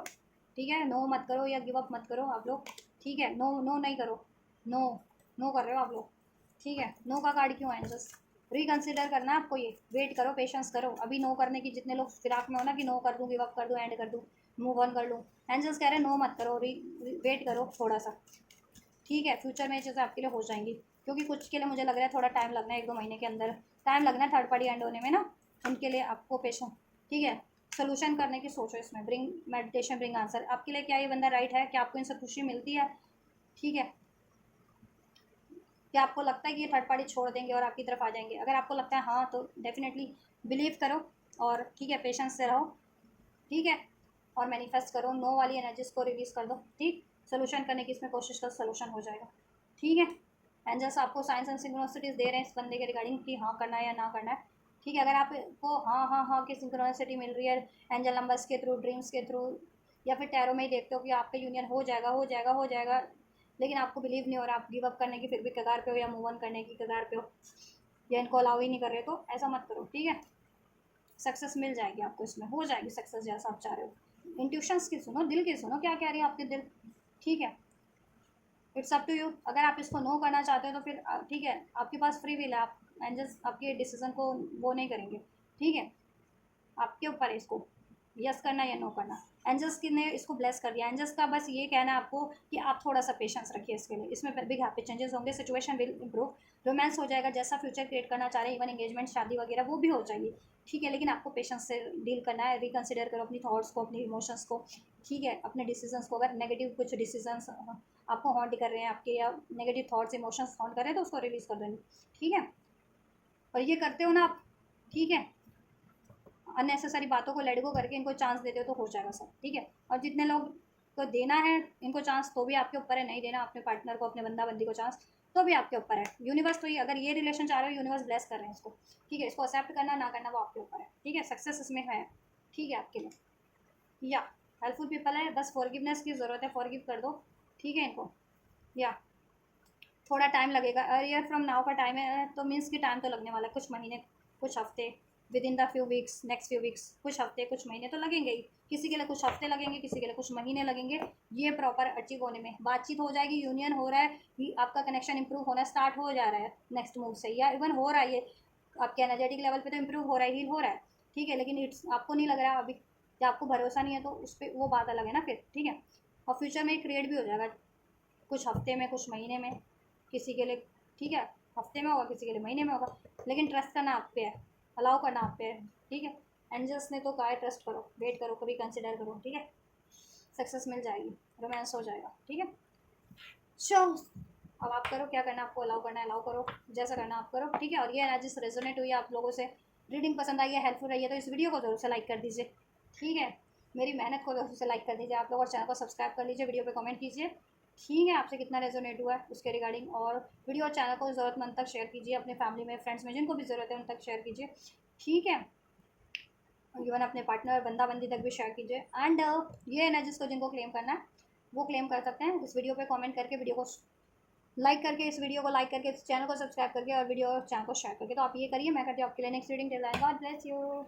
ठीक है, नो मत करो या गिव अप मत करो आप लोग। ठीक है, नो नो नहीं करो, नो नो कर रहे हो आप लोग। ठीक है, नो का कार्ड क्यों है, जस्ट रिकन्सिडर करना है आपको, ये वेट करो, पेशेंस करो। अभी नो करने की जितने लोग फिराक में हो ना कि नो कर दूँ, गिव अप कर दूँ, एंड कर दूँ, मूव ऑन कर लूँ, एंजल्स कह रहे हैं नो मत करो, वेट करो थोड़ा सा। ठीक है, फ्यूचर में ये चीज़ें आपके लिए हो जाएंगी, क्योंकि कुछ के लिए मुझे लग रहा है थोड़ा टाइम लगना है, 1-2 महीने के अंदर टाइम लगना है थर्ड पार्टी एंड होने में ना, उनके लिए आपको पेशेंस। ठीक है, सोल्यूशन करने की सोचो इसमें, ब्रिंग मेडिटेशन ब्रिंग आंसर। आपके लिए क्या ये बंदा राइट है, क्या आपको इनसे खुशी मिलती है? ठीक है, क्या आपको लगता है कि ये थर्ड पार्टी छोड़ देंगे और आपकी तरफ आ जाएंगे? अगर आपको लगता है हाँ, तो डेफिनेटली बिलीव करो, और ठीक है, पेशेंस से रहो। ठीक है, और मैनिफेस्ट करो, नो वाली एनर्जीज को रिलीज कर दो। ठीक, सोल्यूशन करने की इसमें कोशिश करो, सोल्यूशन हो जाएगा। ठीक है, एंजल्स आपको साइंस एंड सिंक्रोनिसिटीज दे रहे हैं इस बंदे के रिगार्डिंग कि हाँ करना है या ना करना है। ठीक है, अगर आपको हाँ हाँ हाँ की सिंक्रोनिसिटी मिल रही है एंजल नंबर्स के थ्रू, ड्रीम्स के थ्रू, या फिर टैरो में ही देखते हो कि आपका यूनियन हो जाएगा हो जाएगा हो जाएगा, लेकिन आपको बिलीव नहीं हो रहा, आप गिव अप करने की फिर भी कगार पे हो, या मूव ऑन करने की कगार पे हो, या इनको अलाउ ही नहीं कर रहे, तो ऐसा मत करो। ठीक है, सक्सेस मिल जाएगी आपको, इसमें हो जाएगी सक्सेस जैसा आप चाह रहे हो। इंट्यूशंस की सुनो, दिल की सुनो, क्या कह रही है आपके दिल। ठीक है, इट्स अप टू यू। अगर आप इसको नो करना चाहते हो तो फिर ठीक है, आपके पास फ्री विल है, आप एंजल्स आपके डिसीजन को वो नहीं करेंगे। ठीक है, आपके ऊपर है इसको यस करना या नो करना। एंजल्स की ने इसको ब्लेस कर दिया। एंजल्स का बस ये कहना है आपको कि आप थोड़ा सा पेशेंस रखिए इसके लिए, इसमें बिग हैप्पी चेंजेस होंगे, सिचुएशन विल इंप्रूव, रोमांस हो जाएगा, जैसा फ्यूचर क्रिएट करना चाह रहे हैं, इवन एंगेजमेंट शादी वगैरह वो भी हो जाएगी। ठीक है, लेकिन आपको पेशेंस से डील करना है, रिकन्सिडर करो अपनी थॉट्स को, अपने इमोशंस को। ठीक है, अपने डिसीजंस को, अगर नेगेटिव कुछ डिसीजंस आपको हॉन्ट कर रहे हैं, आपके या नेगेटिव थॉट्स इमोशंस हॉन्ट कर रहे हैं, तो उसको रिलीज कर देंगे। ठीक है, और ये करते हो ना आप, ठीक है, अननेसेसरी बातों को लेट गो करके इनको चांस देते हो तो हो जाएगा सब। ठीक है, और जितने लोग को देना है इनको चांस, तो भी आपके ऊपर है, नहीं देना अपने पार्टनर को, अपने बंदा बंदी को चांस, तो भी आपके ऊपर है। यूनिवर्स तो ये, अगर ये रिलेशन चाह रहे हो, यूनिवर्स ब्लेस कर रहे हैं इसको। ठीक है, इसको एक्सेप्ट करना ना करना वो आपके ऊपर है। ठीक है, सक्सेस इसमें है। ठीक है, आपके लिए या हेल्पफुल पीपल है, बस फॉरगिवनेस की ज़रूरत है, फॉरगिव कर दो। ठीक है इनको, या थोड़ा टाइम लगेगा। ईयर फ्रॉम नाउ का टाइम है, तो मीन्स कि टाइम तो लगने वाला है, कुछ महीने, कुछ हफ्ते, with in the few weeks, next few weeks, कुछ हफ्ते कुछ महीने तो लगेंगे ही। किसी के लिए कुछ हफ्ते लगेंगे, किसी के लिए कुछ महीने लगेंगे, ये प्रॉपर अचीव होने में। बातचीत हो जाएगी, यूनियन हो रहा है, आपका कनेक्शन इंप्रूव होना स्टार्ट हो जा रहा है नेक्स्ट मूव से, या इवन हो रहा है ये आपके एनर्जेटिक लेवल पे तो इंप्रूव हो रहा है, हील हो रहा है, ठीक है। लेकिन इट्स आपको नहीं लग रहा अभी, या आपको भरोसा नहीं है, तो उस पर वो बात अलग है ना फिर, ठीक है। और फ्यूचर में क्रिएट भी हो जाएगा, कुछ हफ्ते में, कुछ महीने में, किसी के लिए, ठीक है, हफ्ते में होगा, किसी के लिए महीने में होगा, लेकिन ट्रस्ट करना आप पे है, अलाउ करना आप पे है, ठीक है। एंजल्स ने तो कहा है ट्रस्ट करो, वेट करो, कभी कंसिडर करो, ठीक है, सक्सेस मिल जाएगी, रोमांस हो जाएगा, ठीक है। चलो अब आप करो, क्या करना है आपको, अलाउ करना है अलाउ करो, जैसा करना आप करो, ठीक है। और ये एनर्जी से रेजोनेट हुई है आप लोगों से, रीडिंग पसंद आई है, हेल्पफुल रही है, तो इस वीडियो को जरूर से लाइक कर दीजिए, ठीक है। मेरी मेहनत को जरूर से लाइक कर दीजिए आप लोग, और चैनल को सब्सक्राइब कर लीजिए, वीडियो पे कमेंट कीजिए, ठीक है, आपसे कितना रेजोनेट हुआ है उसके रिगार्डिंग। और वीडियो और चैनल को ज़रूरतमंद तक शेयर कीजिए, अपने फैमिली में, फ्रेंड्स में, जिनको भी ज़रूरत है उन तक शेयर कीजिए, ठीक है। इवन अपने पार्टनर, बंदा बंदी तक भी शेयर कीजिए। एंड ये एनर्जीज को जिनको क्लेम करना है वो क्लेम कर सकते हैं, इस वीडियो पे कमेंट करके, वीडियो को लाइक करके, इस वीडियो को लाइक करके, इस चैनल को सब्सक्राइब करके, और वीडियो और चैनल को शेयर करके। तो आप ये करिए, मैं करती हूँ आपके लिए next reading. Till then God bless you.